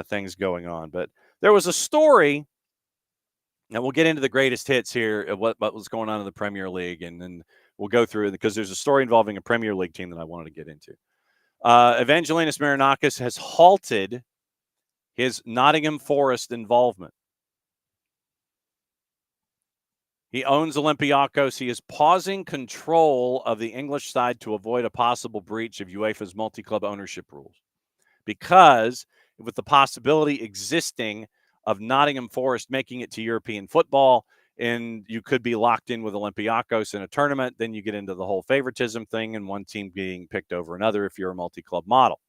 things going on. But there was a story, and we'll get into the greatest hits here of what was going on in the Premier League, and then we'll go through it because there's a story involving a Premier League team that I wanted to get into. Evangelos Marinakis has halted his Nottingham Forest involvement. He owns Olympiacos. He is pausing control of the English side to avoid a possible breach of UEFA's multi-club ownership rules, because with the possibility existing of Nottingham Forest making it to European football, and you could be locked in with Olympiacos in a tournament, then you get into the whole favoritism thing and one team being picked over another if you're a multi-club model.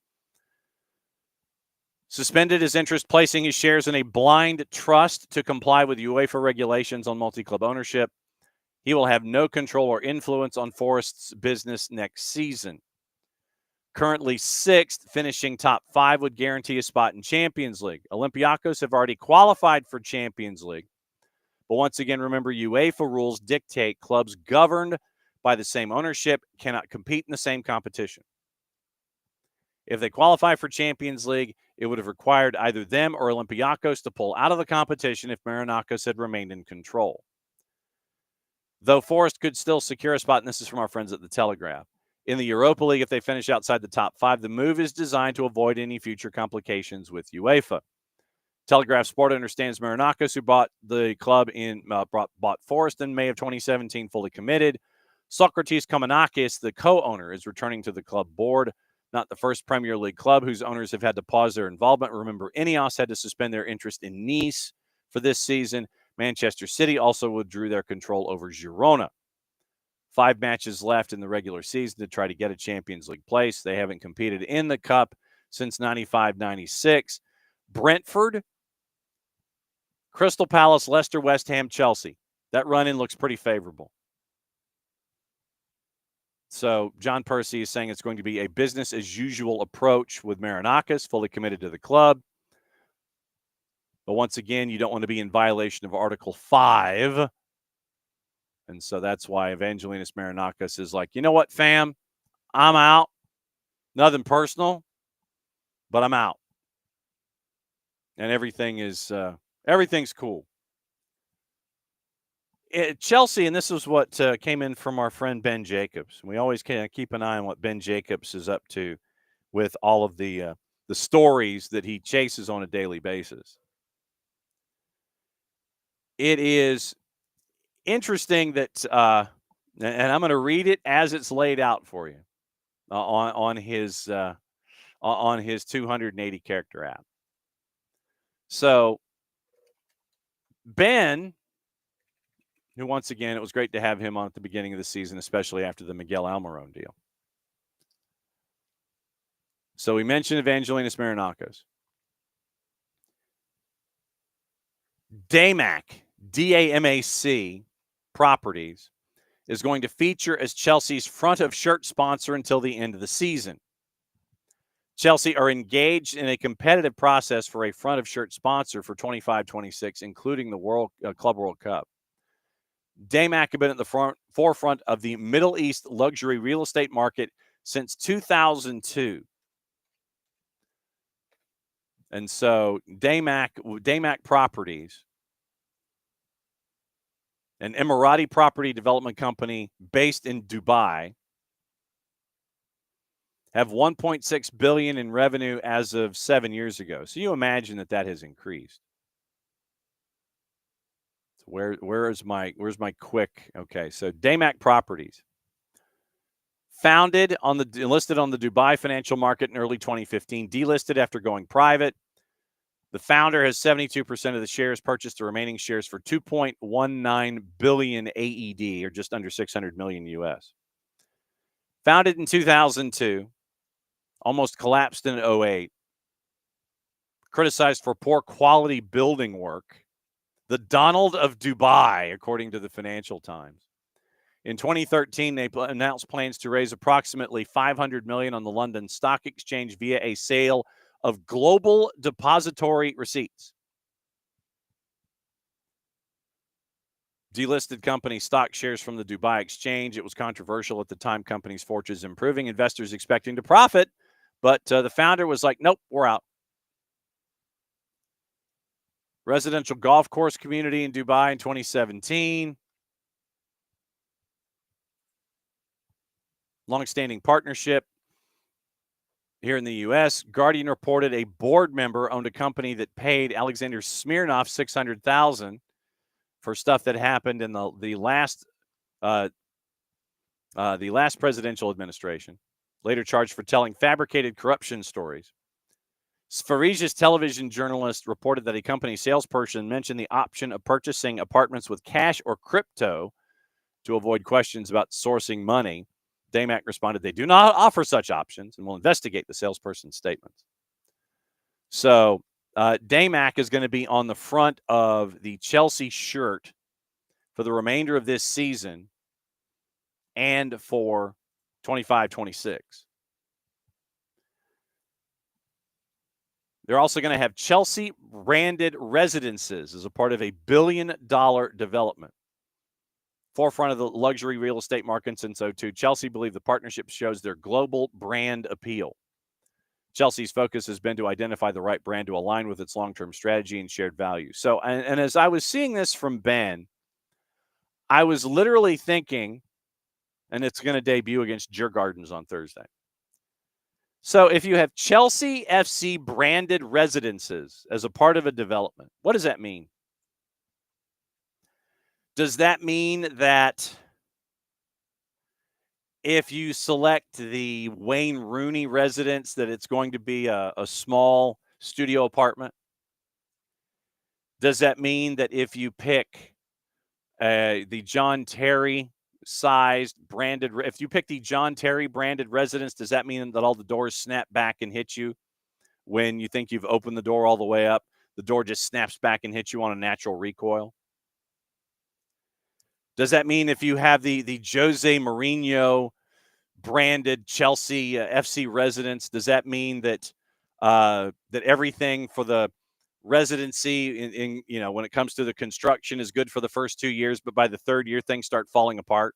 Suspended his interest, placing his shares in a blind trust to comply with UEFA regulations on multi-club ownership. He will have no control or influence on Forest's business next season. Currently 6th, finishing top 5 would guarantee a spot in Champions League. Olympiacos have already qualified for Champions League. But once again, remember, UEFA rules dictate clubs governed by the same ownership cannot compete in the same competition. If they qualify for Champions League, it would have required either them or Olympiacos to pull out of the competition if Marinakis had remained in control. Though Forest could still secure a spot, and this is from our friends at The Telegraph, in the Europa League if they finish outside the top 5, the move is designed to avoid any future complications with UEFA. Telegraph Sport understands Marinakis, who bought the club bought Forest in May of 2017, fully committed. Socrates Kamanakis, the co-owner, is returning to the club board. Not the first Premier League club whose owners have had to pause their involvement. Remember, Ineos had to suspend their interest in Nice for this season. Manchester City also withdrew their control over Girona. 5 matches left in the regular season to try to get a Champions League place. They haven't competed in the Cup since 95-96. Brentford, Crystal Palace, Leicester, West Ham, Chelsea. That run-in looks pretty favorable. So John Percy is saying it's going to be a business-as-usual approach with Marinakis, fully committed to the club. But once again, you don't want to be in violation of Article 5. And so that's why Evangelinas Marinakis is like, you know what, fam? I'm out. Nothing personal, but I'm out. And everything's cool. Chelsea, and this is what came in from our friend Ben Jacobs. We always keep an eye on what Ben Jacobs is up to with all of the stories that he chases on a daily basis. It is interesting that, and I'm going to read it as it's laid out for you on his 280 character app. So Ben, who once again, it was great to have him on at the beginning of the season, especially after the Miguel Almiron deal. So we mentioned Evangelinas Marinakis. DAMAC, D-A-M-A-C Properties, is going to feature as Chelsea's front of shirt sponsor until the end of the season. Chelsea are engaged in a competitive process for a front of shirt sponsor for 25-26, including the Club World Cup. DAMAC have been at the forefront of the Middle East luxury real estate market since 2002. And so DAMAC Properties, an Emirati property development company based in Dubai, have $1.6 billion in revenue as of 7 years ago. So you imagine that has increased. So where's my quick? Okay, so DAMAC Properties, listed on the Dubai financial market in early 2015, delisted after going private. The founder has 72% of the shares, purchased the remaining shares for 2.19 billion AED, or just under 600 million US. Founded in 2002, almost collapsed in 2008. Criticized for poor quality building work. The Donald of Dubai, according to the Financial Times. In 2013, they announced plans to raise approximately $500 million on the London Stock Exchange via a sale of global depository receipts. Delisted company stock shares from the Dubai Exchange. It was controversial at the time. Company's fortunes improving. Investors expecting to profit, but the founder was like, nope, we're out. Residential golf course community in Dubai in 2017. Long-standing partnership here in the U.S. Guardian reported a board member owned a company that paid Alexander Smirnov $600,000 for stuff that happened in the last presidential administration. Later charged for telling fabricated corruption stories. Sferija's television journalist reported that a company salesperson mentioned the option of purchasing apartments with cash or crypto to avoid questions about sourcing money. DAMAC responded they do not offer such options and will investigate the salesperson's statements. So Damac is going to be on the front of the Chelsea shirt for the remainder of this season and for 25-26. They're also going to have Chelsea branded residences as a part of a $1 billion development. Forefront of the luxury real estate market since 2002, Chelsea believe the partnership shows their global brand appeal. Chelsea's focus has been to identify the right brand to align with its long-term strategy and shared values. So, and as I was seeing this from Ben, I was literally thinking, and it's going to debut against Djurgårdens on Thursday. So if you have Chelsea FC branded residences as a part of a development, what does that mean? Does that mean that if you select the Wayne Rooney residence, that it's going to be a small studio apartment? Does that mean that if you pick the John Terry sized branded, if you pick the John Terry branded residence, does that mean that all the doors snap back and hit you when you think you've opened the door all the way up? The door just snaps back and hits you on a natural recoil? Does that mean if you have the Jose Mourinho branded Chelsea FC residence, does that mean that that everything for the residency in when it comes to the construction is good for the first 2 years, but by the third year things start falling apart?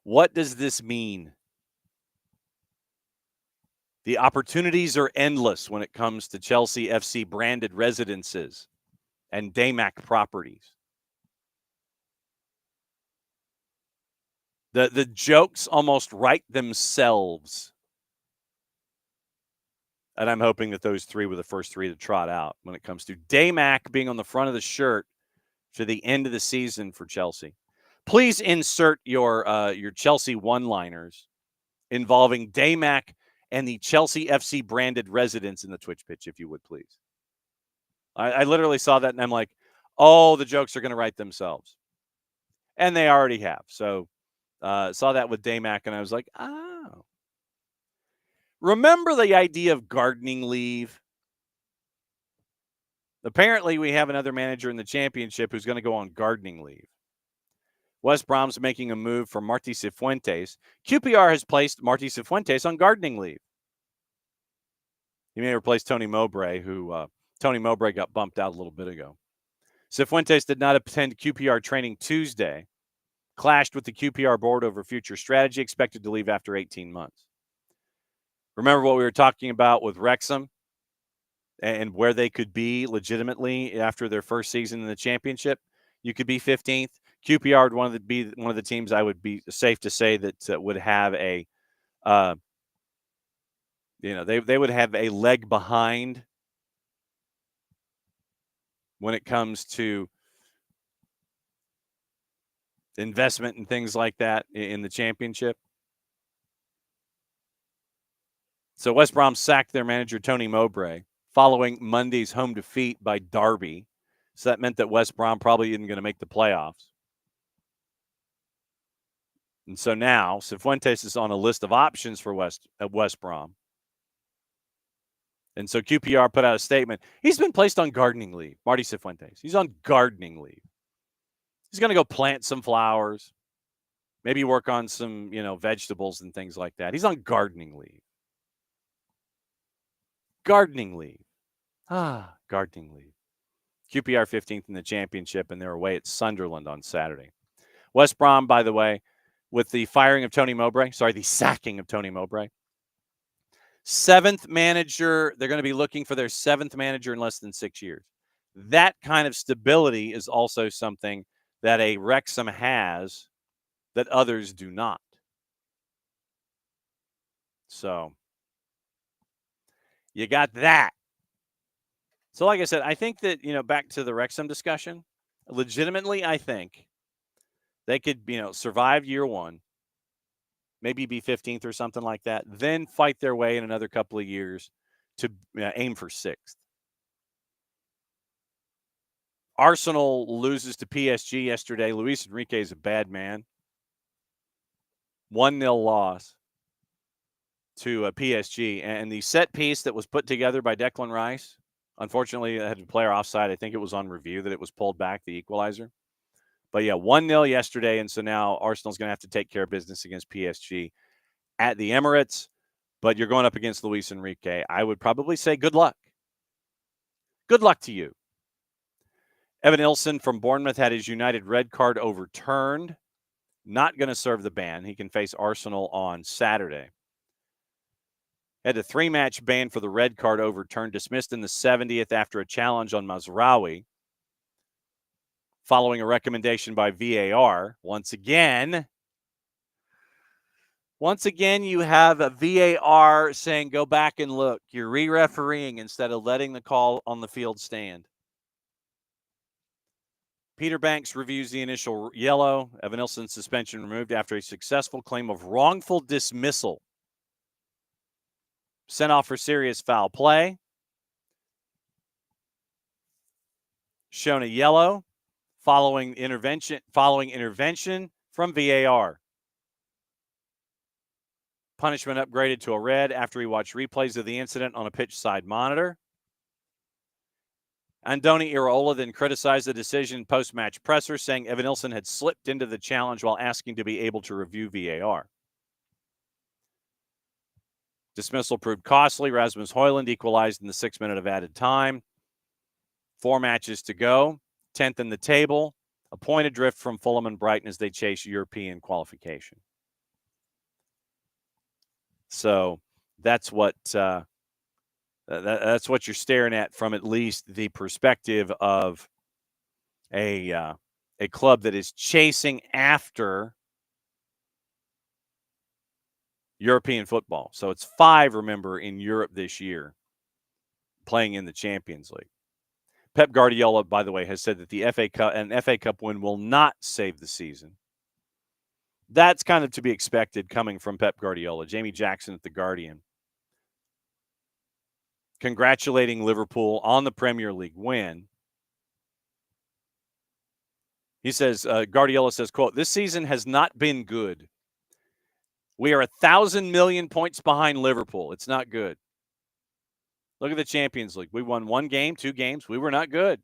What does this mean? The opportunities are endless when it comes to Chelsea FC branded residences and Damac properties. The jokes almost write themselves. And I'm hoping that those three were the first three to trot out when it comes to Damac being on the front of the shirt to the end of the season for Chelsea. Please insert your Chelsea one-liners involving Damac and the Chelsea FC branded residence in the Twitch pitch, if you would, please. I literally saw that, and I'm like, oh, the jokes are going to write themselves. And they already have. So saw that with Damac, and I was like, oh. Remember the idea of gardening leave? Apparently, we have another manager in the championship who's going to go on gardening leave. West Brom's making a move for Martí Cifuentes. QPR has placed Martí Cifuentes on gardening leave. He may replace Tony Mowbray, who Tony Mowbray got bumped out a little bit ago. Cifuentes did not attend QPR training Tuesday, clashed with the QPR board over future strategy, expected to leave after 18 months. Remember what we were talking about with Wrexham and where they could be legitimately after their first season in the championship? You could be 15th. QPR would be one of the teams I would be safe to say that would have a, they would have a leg behind when it comes to investment and things like that in the championship. So West Brom sacked their manager, Tony Mowbray, following Monday's home defeat by Derby. So that meant that West Brom probably isn't going to make the playoffs. And so now Cifuentes is on a list of options for West Brom. And so QPR put out a statement. He's been placed on gardening leave, Martí Cifuentes. He's on gardening leave. He's going to go plant some flowers, maybe work on some, vegetables and things like that. He's on gardening leave. Gardening leave. Gardening leave. QPR 15th in the championship, and they're away at Sunderland on Saturday. West Brom, by the way, with the sacking of Tony Mowbray, 7th manager. They're going to be looking for their 7th manager in less than 6 years. That kind of stability is also something that a Wrexham has that others do not. So you got that. So like I said, I think that, back to the Wrexham discussion, legitimately, I think they could, survive year one, maybe be 15th or something like that, then fight their way in another couple of years to aim for 6th. Arsenal loses to PSG yesterday. Luis Enrique is a bad man. 1-0 loss. to PSG. And the set piece that was put together by Declan Rice, unfortunately, it had a player offside. I think it was on review that it was pulled back, the equalizer. But yeah, 1-0 yesterday. And so now Arsenal's going to have to take care of business against PSG at the Emirates. But you're going up against Luis Enrique. I would probably say good luck. Good luck to you. Evan Ilson from Bournemouth had his United red card overturned. Not going to serve the ban. He can face Arsenal on Saturday. Had a 3-match ban for the red card overturned, dismissed in the 70th after a challenge on Mazraoui. Following a recommendation by VAR. Once again, you have a VAR saying go back and look. You're re-refereeing instead of letting the call on the field stand. Peter Banks reviews the initial yellow. Evan Ilson's suspension removed after a successful claim of wrongful dismissal. Sent off for serious foul play. Shown a yellow following intervention from VAR. Punishment upgraded to a red after he watched replays of the incident on a pitch side monitor. Andoni Iraola then criticized the decision post-match presser, saying Evan Ilson had slipped into the challenge while asking to be able to review VAR. Dismissal proved costly. Rasmus Højlund equalized in the 6 minute of added time. 4 matches to go. 10th in the table. A point adrift from Fulham and Brighton as they chase European qualification. So that's what that's what you're staring at from at least the perspective of a club that is chasing after European football. So it's 5, remember, in Europe this year playing in the Champions League. Pep Guardiola, by the way, has said that the FA Cup win will not save the season. That's kind of to be expected coming from Pep Guardiola. Jamie Jackson at The Guardian, congratulating Liverpool on the Premier League win. He says, Guardiola says, quote, "This season has not been good. We are 1,000 million points behind Liverpool. It's not good. Look at the Champions League. We won 1 game, 2 games. We were not good.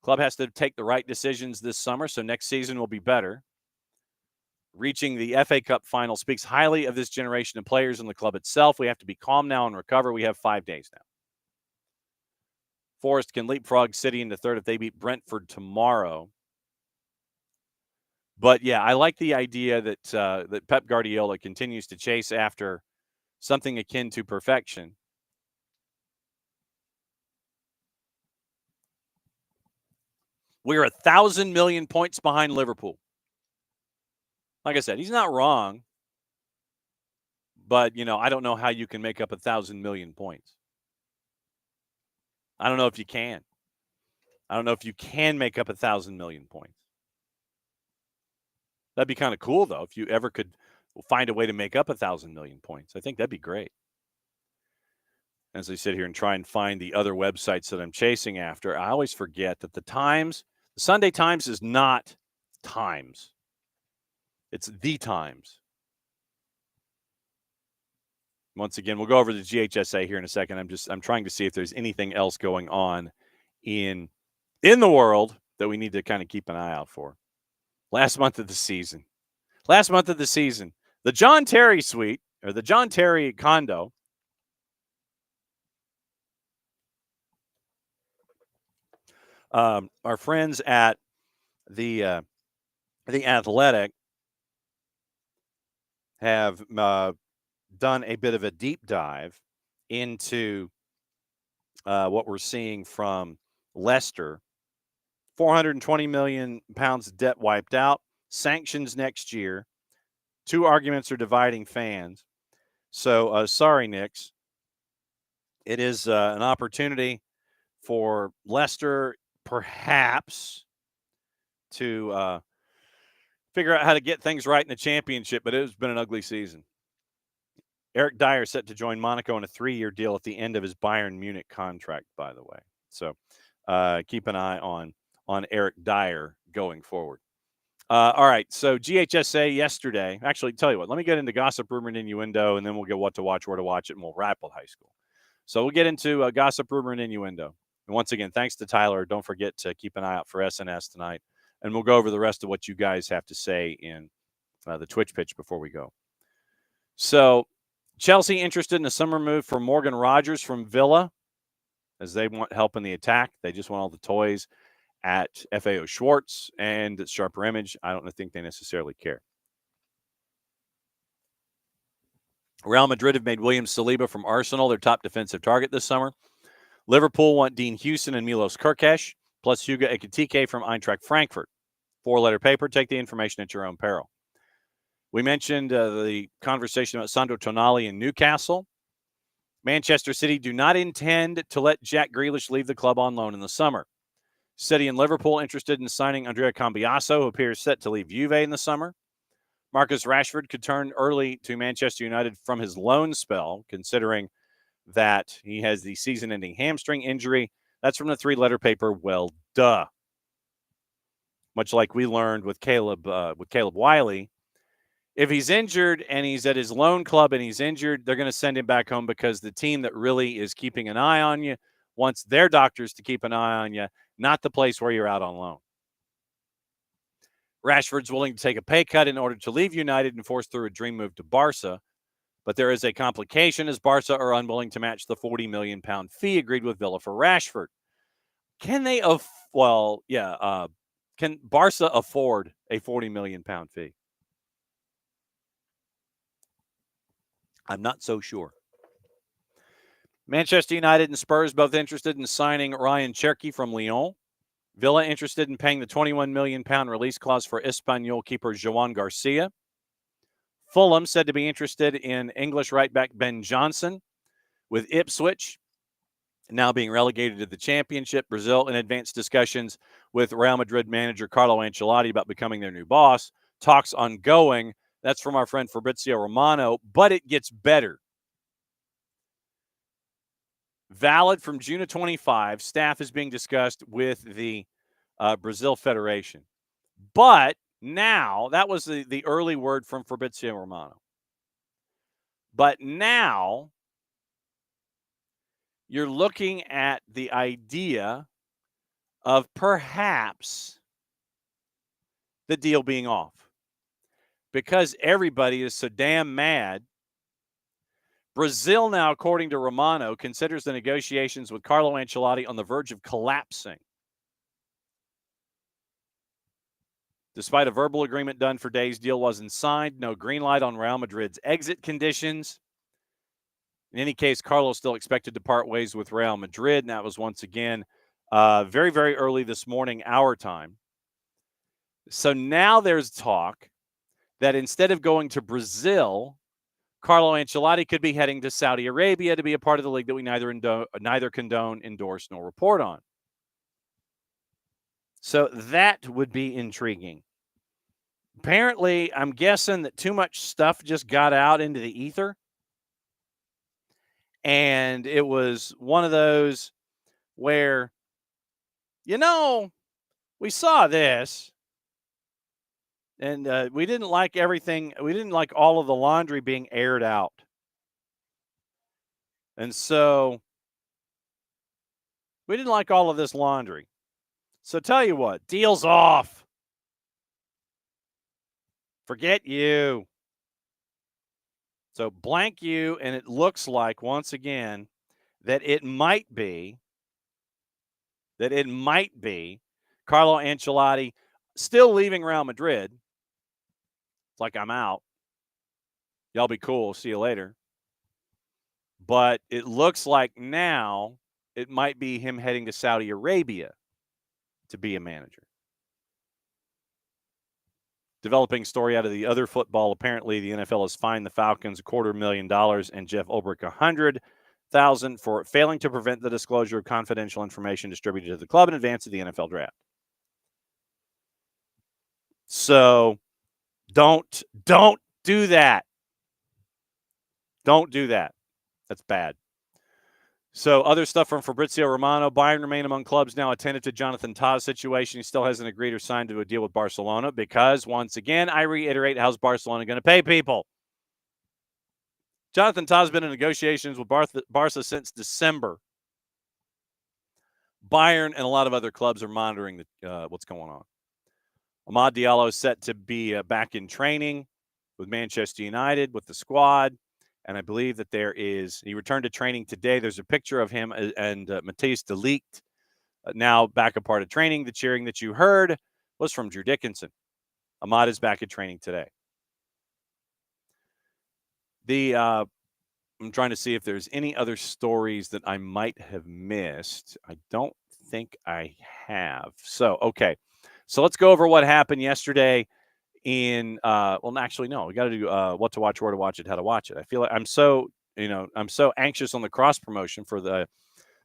Club has to take the right decisions this summer, so next season will be better. Reaching the FA Cup final speaks highly of this generation of players and the club itself. We have to be calm now and recover. We have 5 days now. Forest can leapfrog City into third if they beat Brentford tomorrow." But yeah, I like the idea that that Pep Guardiola continues to chase after something akin to perfection. We're 1,000 million points behind Liverpool. Like I said, he's not wrong. But, I don't know how you can make up 1,000 million points. I don't know if you can. I don't know if you can make up 1,000 million points. That'd be kind of cool, though, if you ever could find a way to make up 1,000 million points. I think that'd be great. As I sit here and try and find the other websites that I'm chasing after, I always forget that the Sunday Times is not Times. It's the Times. Once again, we'll go over the GHSA here in a second. I'm trying to see if there's anything else going on in the world that we need to kind of keep an eye out for. Last month of the season, the John Terry suite, or the John Terry condo, our friends at the Athletic have done a bit of a deep dive into what we're seeing from Leicester. 420 million pounds of debt wiped out, sanctions next year. 2 arguments are dividing fans. So, sorry, Knicks. It is an opportunity for Leicester, perhaps, to figure out how to get things right in the championship, but it has been an ugly season. Eric Dyer set to join Monaco in a 3-year deal at the end of his Bayern Munich contract, by the way. So keep an eye on Eric Dyer going forward. All right. So GHSA yesterday. Actually, tell you what. Let me get into gossip, rumor, and innuendo, and then we'll get what to watch, where to watch it, and we'll wrap with high school. So we'll get into gossip, rumor, and innuendo. And once again, thanks to Tyler. Don't forget to keep an eye out for SNS tonight, and we'll go over the rest of what you guys have to say in the Twitch pitch before we go. So Chelsea interested in a summer move for Morgan Rogers from Villa, as they want help in the attack. They just want all the toys at FAO Schwartz and at Sharper Image. I don't think they necessarily care. Real Madrid have made William Saliba from Arsenal their top defensive target this summer. Liverpool want Dean Houston and Milos Kerkesh, plus Hugo Ekitike from Eintracht Frankfurt. 4-letter paper. Take the information at your own peril. We mentioned the conversation about Sandro Tonali in Newcastle. Manchester City do not intend to let Jack Grealish leave the club on loan in the summer. City and Liverpool interested in signing Andrea Cambiasso, who appears set to leave Juve in the summer. Marcus Rashford could turn early to Manchester United from his loan spell, considering that he has the season-ending hamstring injury. That's from the 3-letter paper. Well, duh. Much like we learned with Caleb Wiley, if he's injured and he's at his loan club and he's injured, they're going to send him back home because the team that really is keeping an eye on you wants their doctors to keep an eye on you, not the place where you're out on loan. Rashford's willing to take a pay cut in order to leave United and force through a dream move to Barca. But there is a complication, as Barca are unwilling to match the £40 million fee agreed with Villa for Rashford. Can they can Barca afford a £40 million fee? I'm not so sure. Manchester United and Spurs both interested in signing Ryan Cherki from Lyon. Villa interested in paying the £21 million release clause for Espanyol keeper Joan Garcia. Fulham said to be interested in English right back Ben Johnson, with Ipswich now being relegated to the Championship. Brazil in advanced discussions with Real Madrid manager Carlo Ancelotti about becoming their new boss. Talks ongoing. That's from our friend Fabrizio Romano, but it gets better. Valid from June of 25. Staff is being discussed with the Brazil Federation. But now, that was the early word from Fabrizio Romano. But now, you're looking at the idea of perhaps the deal being off. Because everybody is so damn mad. Brazil now, according to Romano, considers the negotiations with Carlo Ancelotti on the verge of collapsing. Despite a verbal agreement done for days, deal wasn't signed. No green light on Real Madrid's exit conditions. In any case, Carlos still expected to part ways with Real Madrid, and that was once again very, very early this morning, our time. So now there's talk that instead of going to Brazil, Carlo Ancelotti could be heading to Saudi Arabia to be a part of the league that we neither condone, endorse, nor report on. So that would be intriguing. Apparently, I'm guessing that too much stuff just got out into the ether. And it was one of those where, we saw this. And we didn't like everything. We didn't like all of the laundry being aired out. And so we didn't like all of this laundry. So tell you what, deal's off. Forget you. So blank you, and it looks like, once again, that it might be Carlo Ancelotti still leaving Real Madrid. It's like, I'm out. Y'all be cool. See you later. But it looks like now it might be him heading to Saudi Arabia to be a manager. Developing story out of the other football. Apparently, the NFL has fined the Falcons $250,000 and Jeff Ulbrich $100,000 for failing to prevent the disclosure of confidential information distributed to the club in advance of the NFL draft. So don't do that. Don't do that. That's bad. So other stuff from Fabrizio Romano. Bayern remain among clubs now attentive to Jonathan Tah's situation. He still hasn't agreed or signed to a deal with Barcelona because, once again, I reiterate, how's Barcelona going to pay people? Jonathan Tah's been in negotiations with Barca since December. Bayern and a lot of other clubs are monitoring what's going on. Amad Diallo is set to be back in training with Manchester United, with the squad. And I believe that he returned to training today. There's a picture of him and Matthijs de Ligt now back a part of training. The cheering that you heard was from Drew Dickinson. Amad is back at training today. I'm trying to see if there's any other stories that I might have missed. I don't think I have. So, okay. So let's go over what happened yesterday actually, no, we got to do what to watch, where to watch it, how to watch it. I feel like I'm so anxious on the cross promotion for the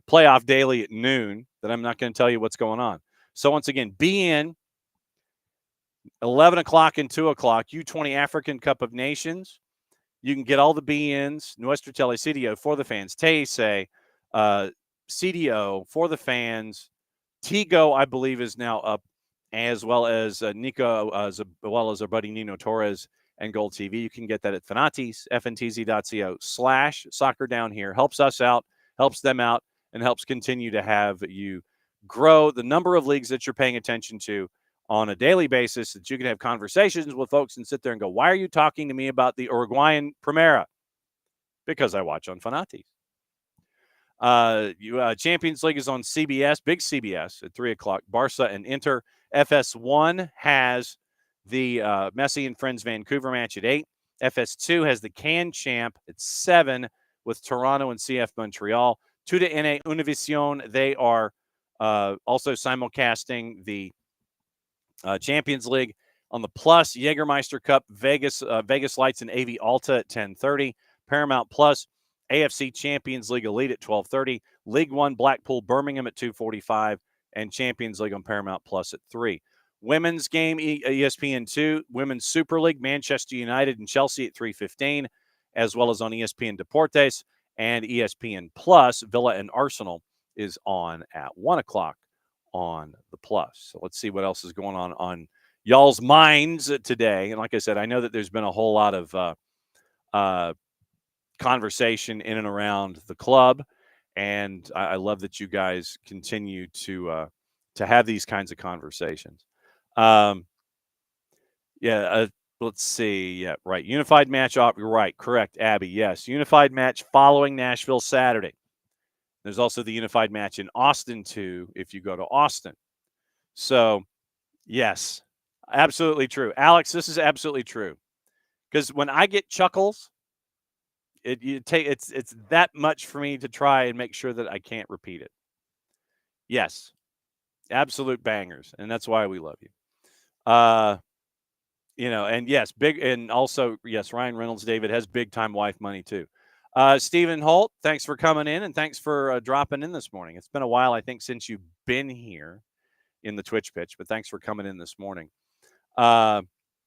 playoff daily at noon that I'm not going to tell you what's going on. So once again, BN 11 o'clock and 2 o'clock, U20 African Cup of Nations. You can get all the BNs, Nuestro Telecidio for the fans, Teise, CDO for the fans. Tigo, I believe, is now up, as well as Nico, as well as our buddy Nino Torres and Gold TV. You can get that at fntz.co/soccer down here. Helps us out, helps them out, and helps continue to have you grow the number of leagues that you're paying attention to on a daily basis, that you can have conversations with folks and sit there and go, why are you talking to me about the Uruguayan Primera? Because I watch on Fanatiz. Champions League is on CBS, big CBS at 3 o'clock. Barca and Inter. FS1 has the Messi and Friends Vancouver match at 8. FS2 has the Can Champ at 7 with Toronto and CF Montreal. Tuda NA Univision, they are also simulcasting the Champions League. On the Plus, Jägermeister Cup, Vegas Lights and AV Alta at 10:30. Paramount Plus, AFC Champions League Elite at 12:30. League One, Blackpool Birmingham at 2:45. And Champions League on Paramount Plus at 3. Women's game, ESPN2. Women's Super League, Manchester United and Chelsea at 3:15, as well as on ESPN Deportes. And ESPN Plus, Villa and Arsenal is on at 1 o'clock on the Plus. So let's see what else is going on y'all's minds today. And like I said, I know that there's been a whole lot of conversation in and around the club, and I love that you guys continue to have these kinds of conversations. Let's see. Yeah, right. Unified match. You're right. Correct, Abby. Yes. Unified match following Nashville Saturday. There's also the unified match in Austin, too, if you go to Austin. So, yes, absolutely true. Alex, this is absolutely true. Because when I get chuckles, it's that much for me to try and make sure that I can't repeat it. Yes, absolute bangers, and that's why we love you. And yes, big, and also yes, Ryan Reynolds, David has big time wife money too. Stephen Holt, thanks for coming in and thanks for dropping in this morning. It's been a while, I think, since you've been here in the Twitch pitch, but thanks for coming in this morning. Yeah,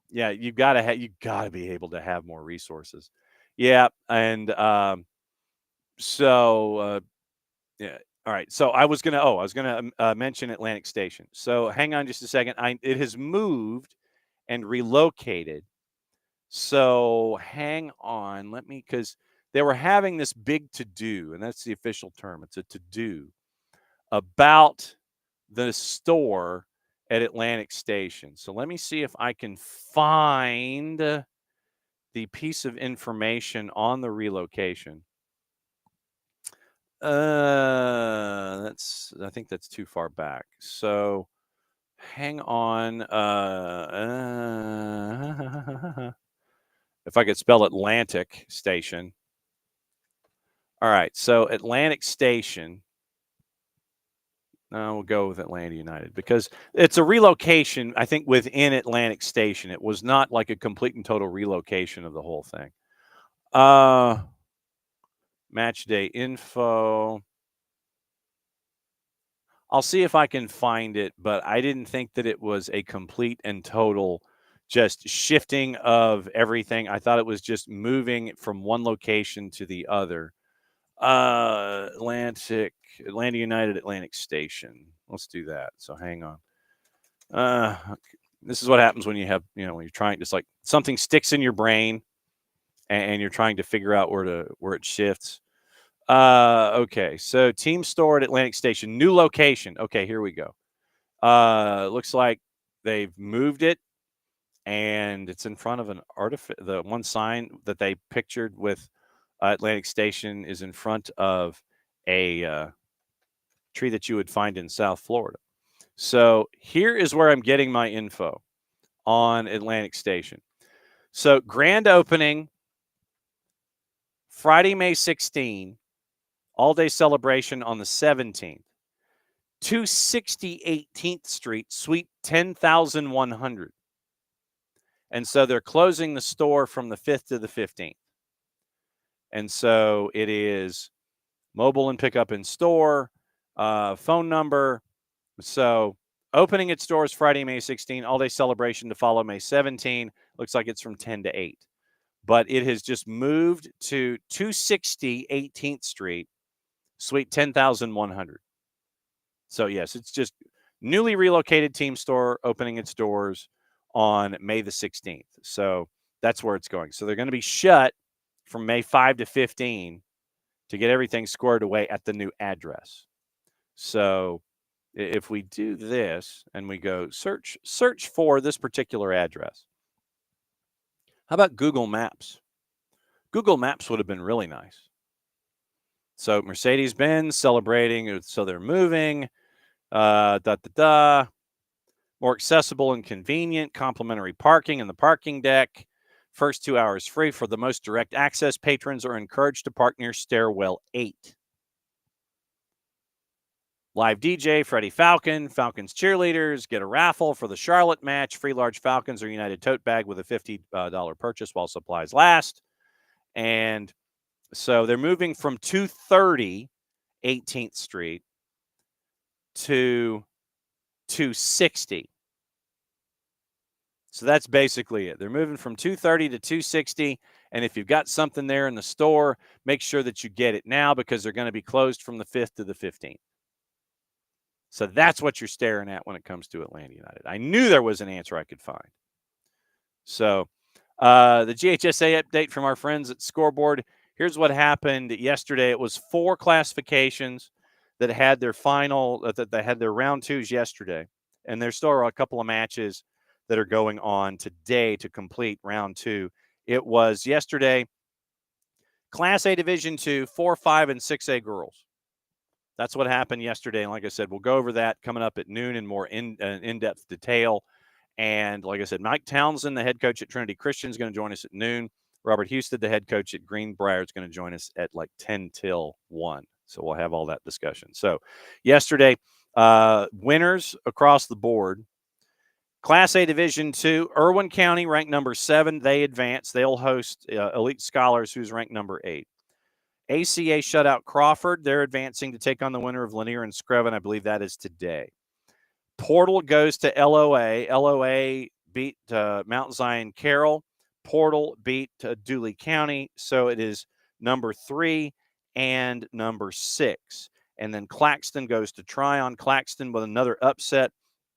you gotta be able to have more resources. Yeah, and yeah. All right. So I was gonna mention Atlantic Station. So hang on just a second. It has moved and relocated. So hang on. Because they were having this big to-do, and that's the official term. It's a to-do about the store at Atlantic Station. So let me see if I can find the piece of information on the relocation. I think that's too far back. So hang on. If I could spell Atlantic Station. All right. So Atlantic Station. No, we'll go with Atlanta United because it's a relocation, I think, within Atlantic Station. It was not like a complete and total relocation of the whole thing. Match day info. I'll see if I can find it, but I didn't think that it was a complete and total just shifting of everything. I thought it was just moving from one location to the other. Atlanta United, Atlantic Station. Let's do that. So hang on. This is what happens when you have, when you're trying, just like something sticks in your brain and you're trying to figure out where it shifts. Okay. So team store at Atlantic Station, new location. Okay, here we go. Looks like they've moved it, and it's in front of the one sign that they pictured with Atlantic Station is in front of a tree that you would find in South Florida. So here is where I'm getting my info on Atlantic Station. So grand opening Friday, May 16, all-day celebration on the 17th. 260 18th Street, Suite 10,100. And so they're closing the store from the 5th to the 15th. And so it is mobile and pickup in store, phone number. So opening its doors Friday, May 16, all-day celebration to follow May 17. Looks like it's from 10 to 8. But it has just moved to 260 18th Street, Suite 10,100. So, yes, it's just newly relocated team store opening its doors on May the 16th. So that's where it's going. So they're going to be shut from May 5 to 15 to get everything squared away at the new address. So if we do this and we go search for this particular address, how about Google Maps? Google Maps would have been really nice. So Mercedes-Benz celebrating, so they're moving, more accessible and convenient, complimentary parking in the parking deck. First 2 hours free. For the most direct access, patrons are encouraged to park near stairwell 8. Live DJ, Freddie Falcon, Falcons cheerleaders, get a raffle for the Charlotte match, free large Falcons or United tote bag with a $50 purchase while supplies last. And so they're moving from 230 18th Street to 260. So that's basically it. They're moving from 230 to 260. And if you've got something there in the store, make sure that you get it now because they're going to be closed from the 5th to the 15th. So that's what you're staring at when it comes to Atlanta United. I knew there was an answer I could find. So the GHSA update from our friends at Scoreboard. Here's what happened yesterday. It was 4 classifications that had their that they had their round 2s yesterday. And there's still a couple of matches that are going on today to complete round 2. It was yesterday, Class A Division 2, 4, 5, and 6A girls. That's what happened yesterday. And like I said, we'll go over that coming up at noon in more in-depth detail. And like I said, Mike Townsend, the head coach at Trinity Christian, is going to join us at noon. Robert Houston, the head coach at Greenbrier, is going to join us at like 10 till 1. So we'll have all that discussion. So yesterday, winners across the board. Class A Division II, Irwin County ranked number 7. They advance. They'll host Elite Scholars, who's ranked number 8. ACA shut out Crawford. They're advancing to take on the winner of Lanier and Screven. I believe that is today. Portal goes to LOA. LOA beat Mount Zion Carroll. Portal beat Dooley County. So it is number 3 and number 6. And then Claxton goes to Tryon. Claxton with another upset,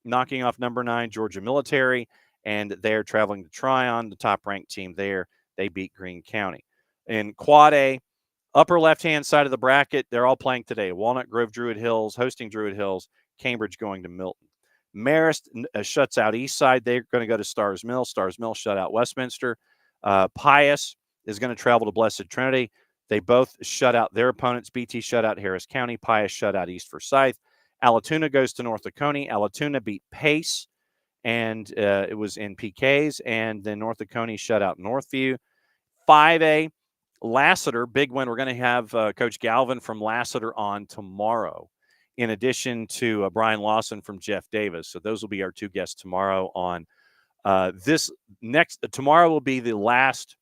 knocking off number 9, Georgia Military. And they're traveling to Tryon, the top-ranked team there. They beat Greene County. In Quad A, upper left-hand side of the bracket, they're all playing today. Walnut Grove, Druid Hills, hosting Druid Hills. Cambridge going to Milton. Marist shuts out Eastside. They're going to go to Stars Mill. Stars Mill shut out Westminster. Pius is going to travel to Blessed Trinity. They both shut out their opponents. BT shut out Harris County. Pius shut out East Forsyth. Allatoona goes to North Oconee. Allatoona beat Pace, and it was in PKs. And then North Oconee shut out Northview. 5A, Lassiter, big win. We're going to have Coach Galvin from Lassiter on tomorrow, in addition to Brian Lawson from Jeff Davis. So those will be our 2 guests tomorrow on tomorrow will be the last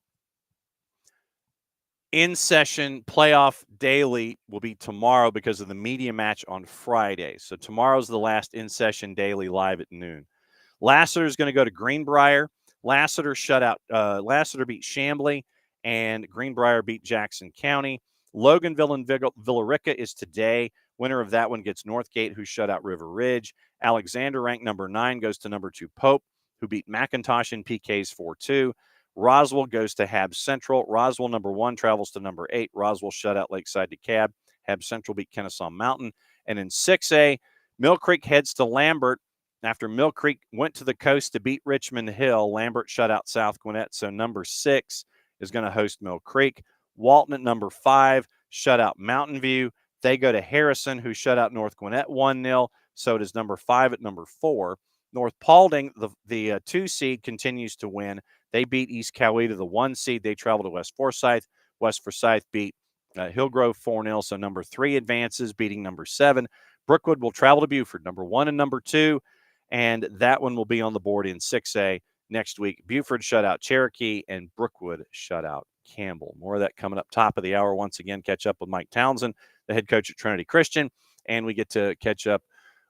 in-session playoff daily will be tomorrow because of the media match on Friday. So tomorrow's the last in-session daily live at noon. Lassiter is going to go to Greenbrier. Lassiter beat Chamblee, and Greenbrier beat Jackson County. Loganville and Villarica is today. Winner of that one gets Northgate, who shut out River Ridge. Alexander, ranked number 9, goes to number 2 Pope, who beat McIntosh in PKs 4-2. Roswell goes to Hab Central. Roswell, number 1, travels to number 8. Roswell shut out Lakeside DeKalb. Hab Central beat Kennesaw Mountain. And in 6A, Mill Creek heads to Lambert. After Mill Creek went to the coast to beat Richmond Hill, Lambert shut out South Gwinnett. So number 6 is going to host Mill Creek. Walton at number 5 shut out Mountain View. They go to Harrison, who shut out North Gwinnett 1-0. So does number 5 at number 4. North Paulding, the 2 seed, continues to win. They beat East Coweta, the 1 seed. They travel to West Forsyth. West Forsyth beat Hillgrove 4-0. So number 3 advances, beating number 7. Brookwood will travel to Buford, number 1 and number 2. And that one will be on the board in 6A next week. Buford shut out Cherokee, and Brookwood shut out Campbell. More of that coming up top of the hour. Once again, catch up with Mike Townsend, the head coach at Trinity Christian, and we get to catch up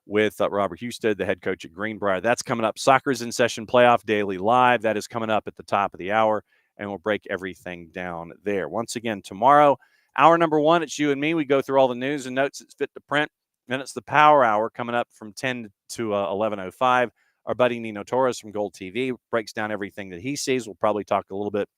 with Robert Husted, the head coach at Greenbrier. That's coming up. Soccer's in Session Playoff Daily Live. That is coming up at the top of the hour, and we'll break everything down there. Once again, tomorrow, hour number 1, it's you and me. We go through all the news and notes that's fit to print. Then it's the Power Hour coming up from 10 to 11:05. Our buddy Nino Torres from Gold TV breaks down everything that he sees. We'll probably talk a little bit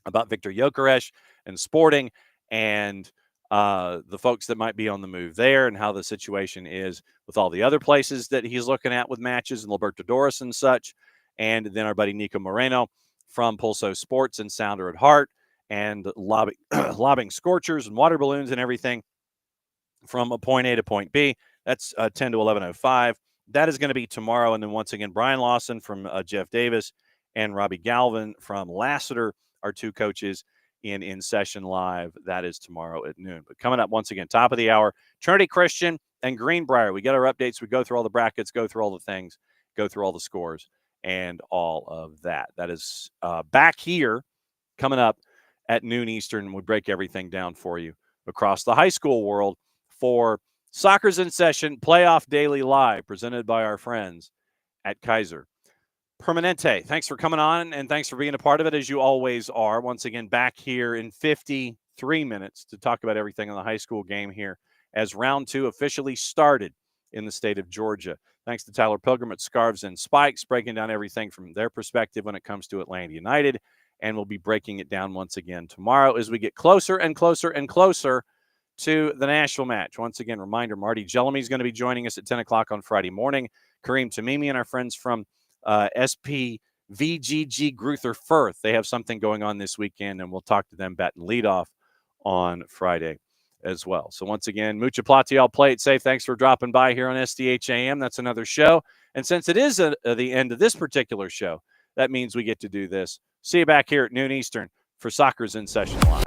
about Victor Gyökeres and Sporting and the folks that might be on the move there and how the situation is with all the other places that he's looking at with matches and Libertadores and such. And then our buddy Nico Moreno from Pulso Sports and Sounder at Heart and lobbing scorchers and water balloons and everything from a point A to point B. That's 10 to 11:05. That is going to be tomorrow. And then once again, Brian Lawson from Jeff Davis and Robbie Galvin from Lassiter, our 2 coaches in Session Live. That is tomorrow at noon. But coming up, once again, top of the hour, Trinity Christian and Greenbrier. We get our updates. We go through all the brackets, go through all the things, go through all the scores, and all of that. That is back here coming up at noon Eastern. We break everything down for you across the high school world for Soccer's in Session Playoff Daily Live, presented by our friends at Kaiser Permanente. Thanks for coming on, and thanks for being a part of it, as you always are. Once again, back here in 53 minutes to talk about everything on the high school game here as round 2 officially started in the state of Georgia. Thanks to Tyler Pilgrim at Scarves and Spikes, breaking down everything from their perspective when it comes to Atlanta United, and we'll be breaking it down once again tomorrow as we get closer and closer and closer to the Nashville match. Once again, reminder, Marty Jellamy is going to be joining us at 10 o'clock on Friday morning. Kareem Tamimi and our friends from SPVGG Gruther Firth, they have something going on this weekend, and we'll talk to them batting leadoff on Friday as well. So once again, mucha platial, play it safe. Thanks for dropping by here on SDH AM. That's another show. And since it is the end of this particular show, that means we get to do this. See you back here at noon Eastern for Soccer's in Session Live.